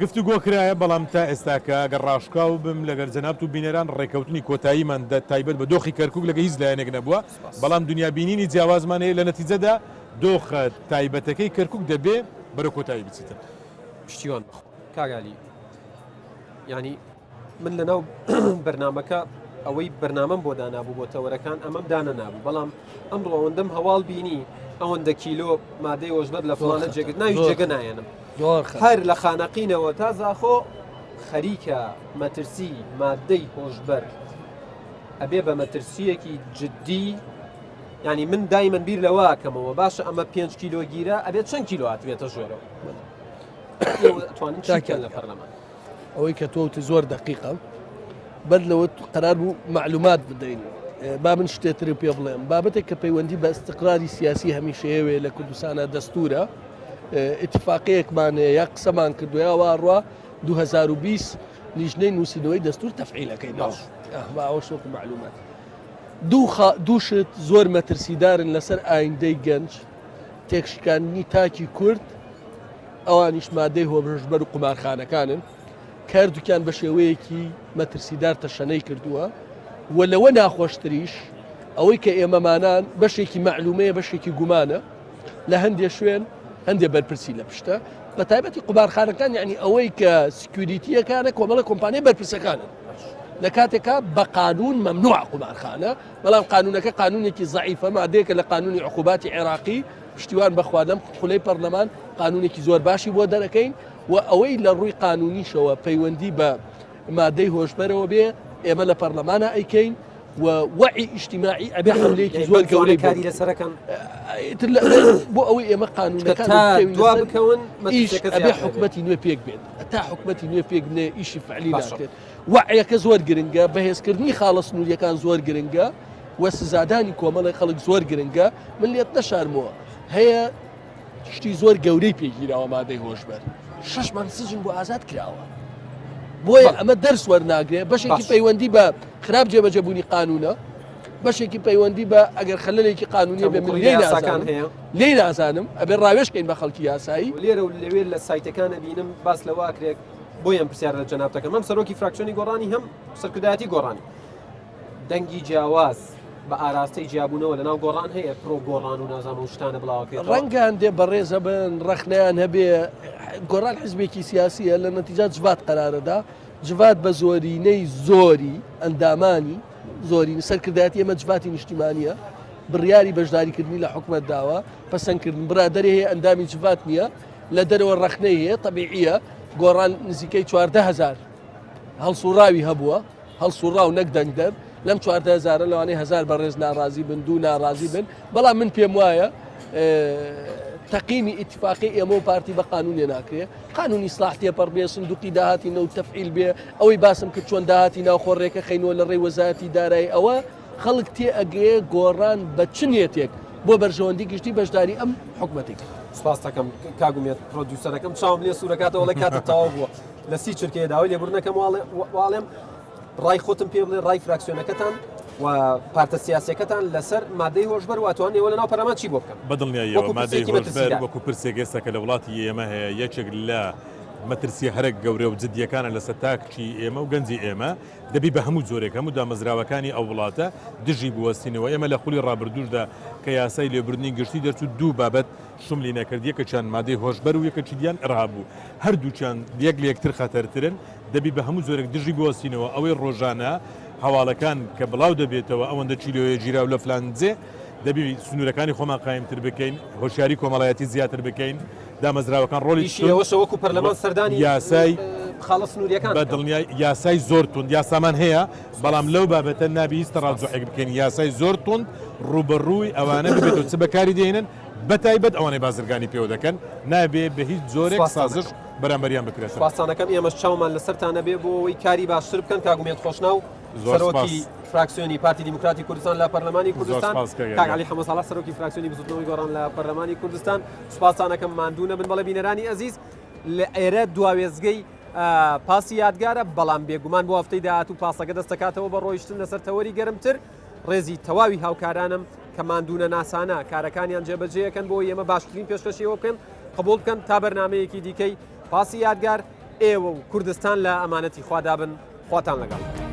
S2: گفتوگۆ کرایە بەڵام تا ئێستاکە گەر ڕاشکاو بم لەگەر جەنابەت و بینەران ڕێکەوتنی کۆتاییمان تایبەت بە دۆخی کەرکووک لەگە هیچ لایەنێک نەبووە بەڵام دنیا بینینی جیاوازمان هەیە لە نەتیجەدا دۆخە تایبەتەکەی کەرکووک دەبێ بەرە کۆتایی بچیتە
S1: پشتیوان کاگالی ینی من لەناو بەرنامەکە ئەوەی بەرنامەم بۆ دانابوو بۆ تەوەرەکان ئەمەم دانە نابوو بەڵام ئەمڕۆ ئەوەندەم هەواڵ بینی ئەوەندە کیلۆ مادەی هۆشبەر لە فڵانە جێگرت ناوی جێگە نایەنم هەر لە خانەقینەوە تا زاخۆ خەریکە مەترسی مادەی هۆشبەر ئەبێ بە مەترسیەکی جددی ینی من دایمەن بیر لەوە کەمەوە باشە ئەمە 5 کیلۆ گیرە ئەبێت چەند کیلۆ هاتوێتە ژێرەوە توانین چاکەن لە پەرلەمان
S3: ئەوەی کە تۆوتی زۆر دقیقە بەر لەوە قەرار بوو معلومات بدەین با من شتێتر پێ بڵێم بابەتێک کە پەیوەندی بە استقراری سیاسی هەمیشەیەوێ لە کوردستانە دەستورە اتفاقەیەکمانەیە یا قسەمان کردووەوە ڕوا 2020 لیژنەی نووسینەوەی دەستور تەفعیلەکەی باوە شۆک معلومات دووشت زۆر مەترسیدارن لەسەر ئایندەی گەنج تێکشکاندنی تاکی کورد ئەوانیش مادەی هۆبژبەر و قومارخانەکانن کاردووکیان بە شێوەیەکی مەترسیدار تەشەنەی کردووە و لەوە ناخۆشتریش ئەوەی کە ئێمەمانان بەشێکی معلومەیە بەشێکی گومانە لە هەندێک شوێن هەندێک بەرپرسی لە پشتە بە تایبەتی قومارخانەکان یعنی ئەوەی کە سکیوریتیەکانە کۆمەڵە کۆمپانیای بەرپرسەکانن لە کاتێکا بە قانون مەمنوع قومارخانە بەڵام قانونەکە قانونێکی ضعیفە مادەیەکە لە قانونی عقوباتی عێراقی پشتیوان بەخوادەم خولەی پەرلەمان قانونێکی زۆر باشی بۆ دەرەکەین و ئەوەی لە ڕووی قانونیشەوە پەیوەندی بە مادەی هۆشبەرەوە بێ ئێمە لە پەرلەمانە ئەیکەین و وعی ئیجتیماعی ئەبێ حملەیەکی زۆر گەورەی
S1: کاری لەسەرەکەن
S3: بۆ ئەوەی ئێمە قانونەکان
S1: دوا بکەون
S3: ئەبێ حکومەتی نوێ پێک بێت تا حکومەتی نوێ پێک بنێ ئیشی فعلی ناکرێت وعیەکە زۆر گرنگە بەهێزکردنی خاڵە سنووریەکان زۆر گرنگە و سزادانی کۆمەڵی خەڵک زۆر گرنگە من لێت نەشارمەوە هەیە شتی زۆر گەورەی پێگیراوە مادەی هۆشبەر 6 مانگ سجن بۆ ئازاد کراوە بۆیە ئەمە دەرس وەرناگرێ بەشێکی پەیوەندی بە خراپ جێبەجەبوونی قانونە بەشێکی پەیوەندی بە ئەگەر خەلەلێکی قانونی بێ من لێ نازانم ئەبێ ڕاوێشکەین بە خەڵکی یاسایی
S1: لێرە و لەوێ لە سایتەکانە بینم باس لە واکرێک بۆیان پرسیار لە جەنابەکەم هەم سەرۆکی فراکسیۆنی گۆڕانی هەم سەرکردایەتی گۆڕانی دەنگی جیاواز بە ئاراستەی جیابوونەوە لەناو گۆڕان هەیە پرۆ گۆڕان و نازانم و شتانە بڵاوکرێت
S3: ڕەنگان دێ بەڕێزە بن ڕەخنیان هەبێ گۆڕان حزبێکی سیاسیە لە نەتیجات جوات قەرارەدا جوات بە زۆرینەی زۆری ئەندامانی زۆری سەرکردایەتی ئەمە جواتی نیشتیمانیە بڕیاری بەشداریکردنی لە حکومەت داوە پەسەندکردن برادەری هەیە ئەندامی جوات نییە لە دەرەوە ڕەخنەی هەیە تەبیعیە گۆڕان نزیکەی 14,000 هەڵسوڕاوی هەبووە هەڵسوڕاو نەک دەنگدەر لەم 14,000 لەوانەیە 1000 بەڕێز ناڕازی بن دوو ناڕازی بن بەڵام من پێم وایە تەقیمی ئیتفاقی ئێمە و پارتی بە قانونێ ناکرێ قانونی سلاح تێپەڕ بێ سندوقی داهاتی نەوت تەفعیل بێ ئەوەی باسم کرد چۆن داهاتی ناوخۆڕێکە خەینەوە لە ڕێی وەزارەتی دارایی ئەوە خەڵک تێ ئەگەیە گۆڕان بە چنیەتێک بۆ بەرژەوەندی گشتی بەشداری ئەم حکومەتێک
S1: سپاس دەکەم کاگومێت پرۆدیوسەرەکەم چاوم لێ سوورەکاتەوە لە کاتە تاوا بووە لە سی چرکەیە داوای لێبوورنەکەم واڵێم ڕای خۆتم پێ بڵێ ڕای فراکسیۆنەکەتان و پارتە سیاسەکەتان لەسەر مادەی هۆشبەر واتوانێەوە لەناو پەرلەمان چی بۆ بکەن
S2: بەدڵنیایەوە مادەی هۆشبەر وەکو پرسێک ئێستا کە لە وڵاتی ئێمە هەیە یەکێک لە مەترسی هەرێک گەورە و جدیەکانە لەسەر تاکچی ئێمە و گەنجی ئێمە دەبی بە هەموو جۆرێک هەموو دامەزراوەکانی ئەو وڵاتە دژی بوەستینەوە ئێمە لە خولی ڕابردوشدا کە یاسای لێبوردنی گشتی دەرچوو دوو بابەت شملی نەکرد یەکەچیان مادەی هۆشبەر و یەکەچی دیان ڕابوو هەردووچیان یەک لە یەکتر خەتەرترن دەبی بە هەموو جۆرێک دژی بوەستینەوە ئەوەی ڕۆژانە هەواڵەکان کە بڵاو دەبێتەوە ئەوەندە چیلۆیە گیرا و لە فلانجێ دەبی سنوورەکانی خۆمان قایمتر بکەین هۆشیاری کۆمەڵایەتی زیاتر بکەین دامەزراوەکان ڕۆلی
S1: شێوەشەوەکو پەرلەمان سەردانی
S2: یاسای
S1: خاڵە سنووریەکان
S2: بە دڵنیای یاسای زۆر تند یاسامان هەیە بەڵام لەو بابەتە نابیست ڕازۆحێک بکەین یاسای زۆر تند ڕوبەڕووی ئەوانە ببێتەوە چ بەکاری دێنن بەتایبەت ئەوانەی بازرگانی پێوە دەکەن نابێ بە هیچ زۆرێک سازش بەرامبەریان بکرێت
S1: خواستانەکەم ئێمەش چاومان لەسەرتانە بێ بۆ ئەوەی کاری باشتر بکەن کاگومێت خۆشناو سەرۆکی فراکسیۆنی پارتی دیموکراتی کوردستان لە پەرلەمانی کوردستان کاک عەلی حەمەدساڵح سەرۆکی فراکسیۆنی بزوتنەوەی گۆڕان لە پەرلەمانی کوردستان سوپاسانەکەم ماندوو نەبن بەڵێ بینەرانی ئەزیز لە ئێرە دواوێزگەی پاسی یادگارە بەڵام بێگومان بۆ هەفتەی داهاتوو پاسەکە دەستەکاتەوە بە ڕۆیشتن لەسەر تەوەری گەرمتر ڕێزی تەواوی هاوکارانم کە ماندوونە ناسانە کارەکانیان جێبەجێەکەن بۆ ئێمە باشترین پێشکەشیەوە بکەن قبول بکەن تا بەرنامەیەکی دیکەی پاسی یادگار ئێوە و کوردستان لە ئەمانەتی خوادابن خواتان لەگەڵ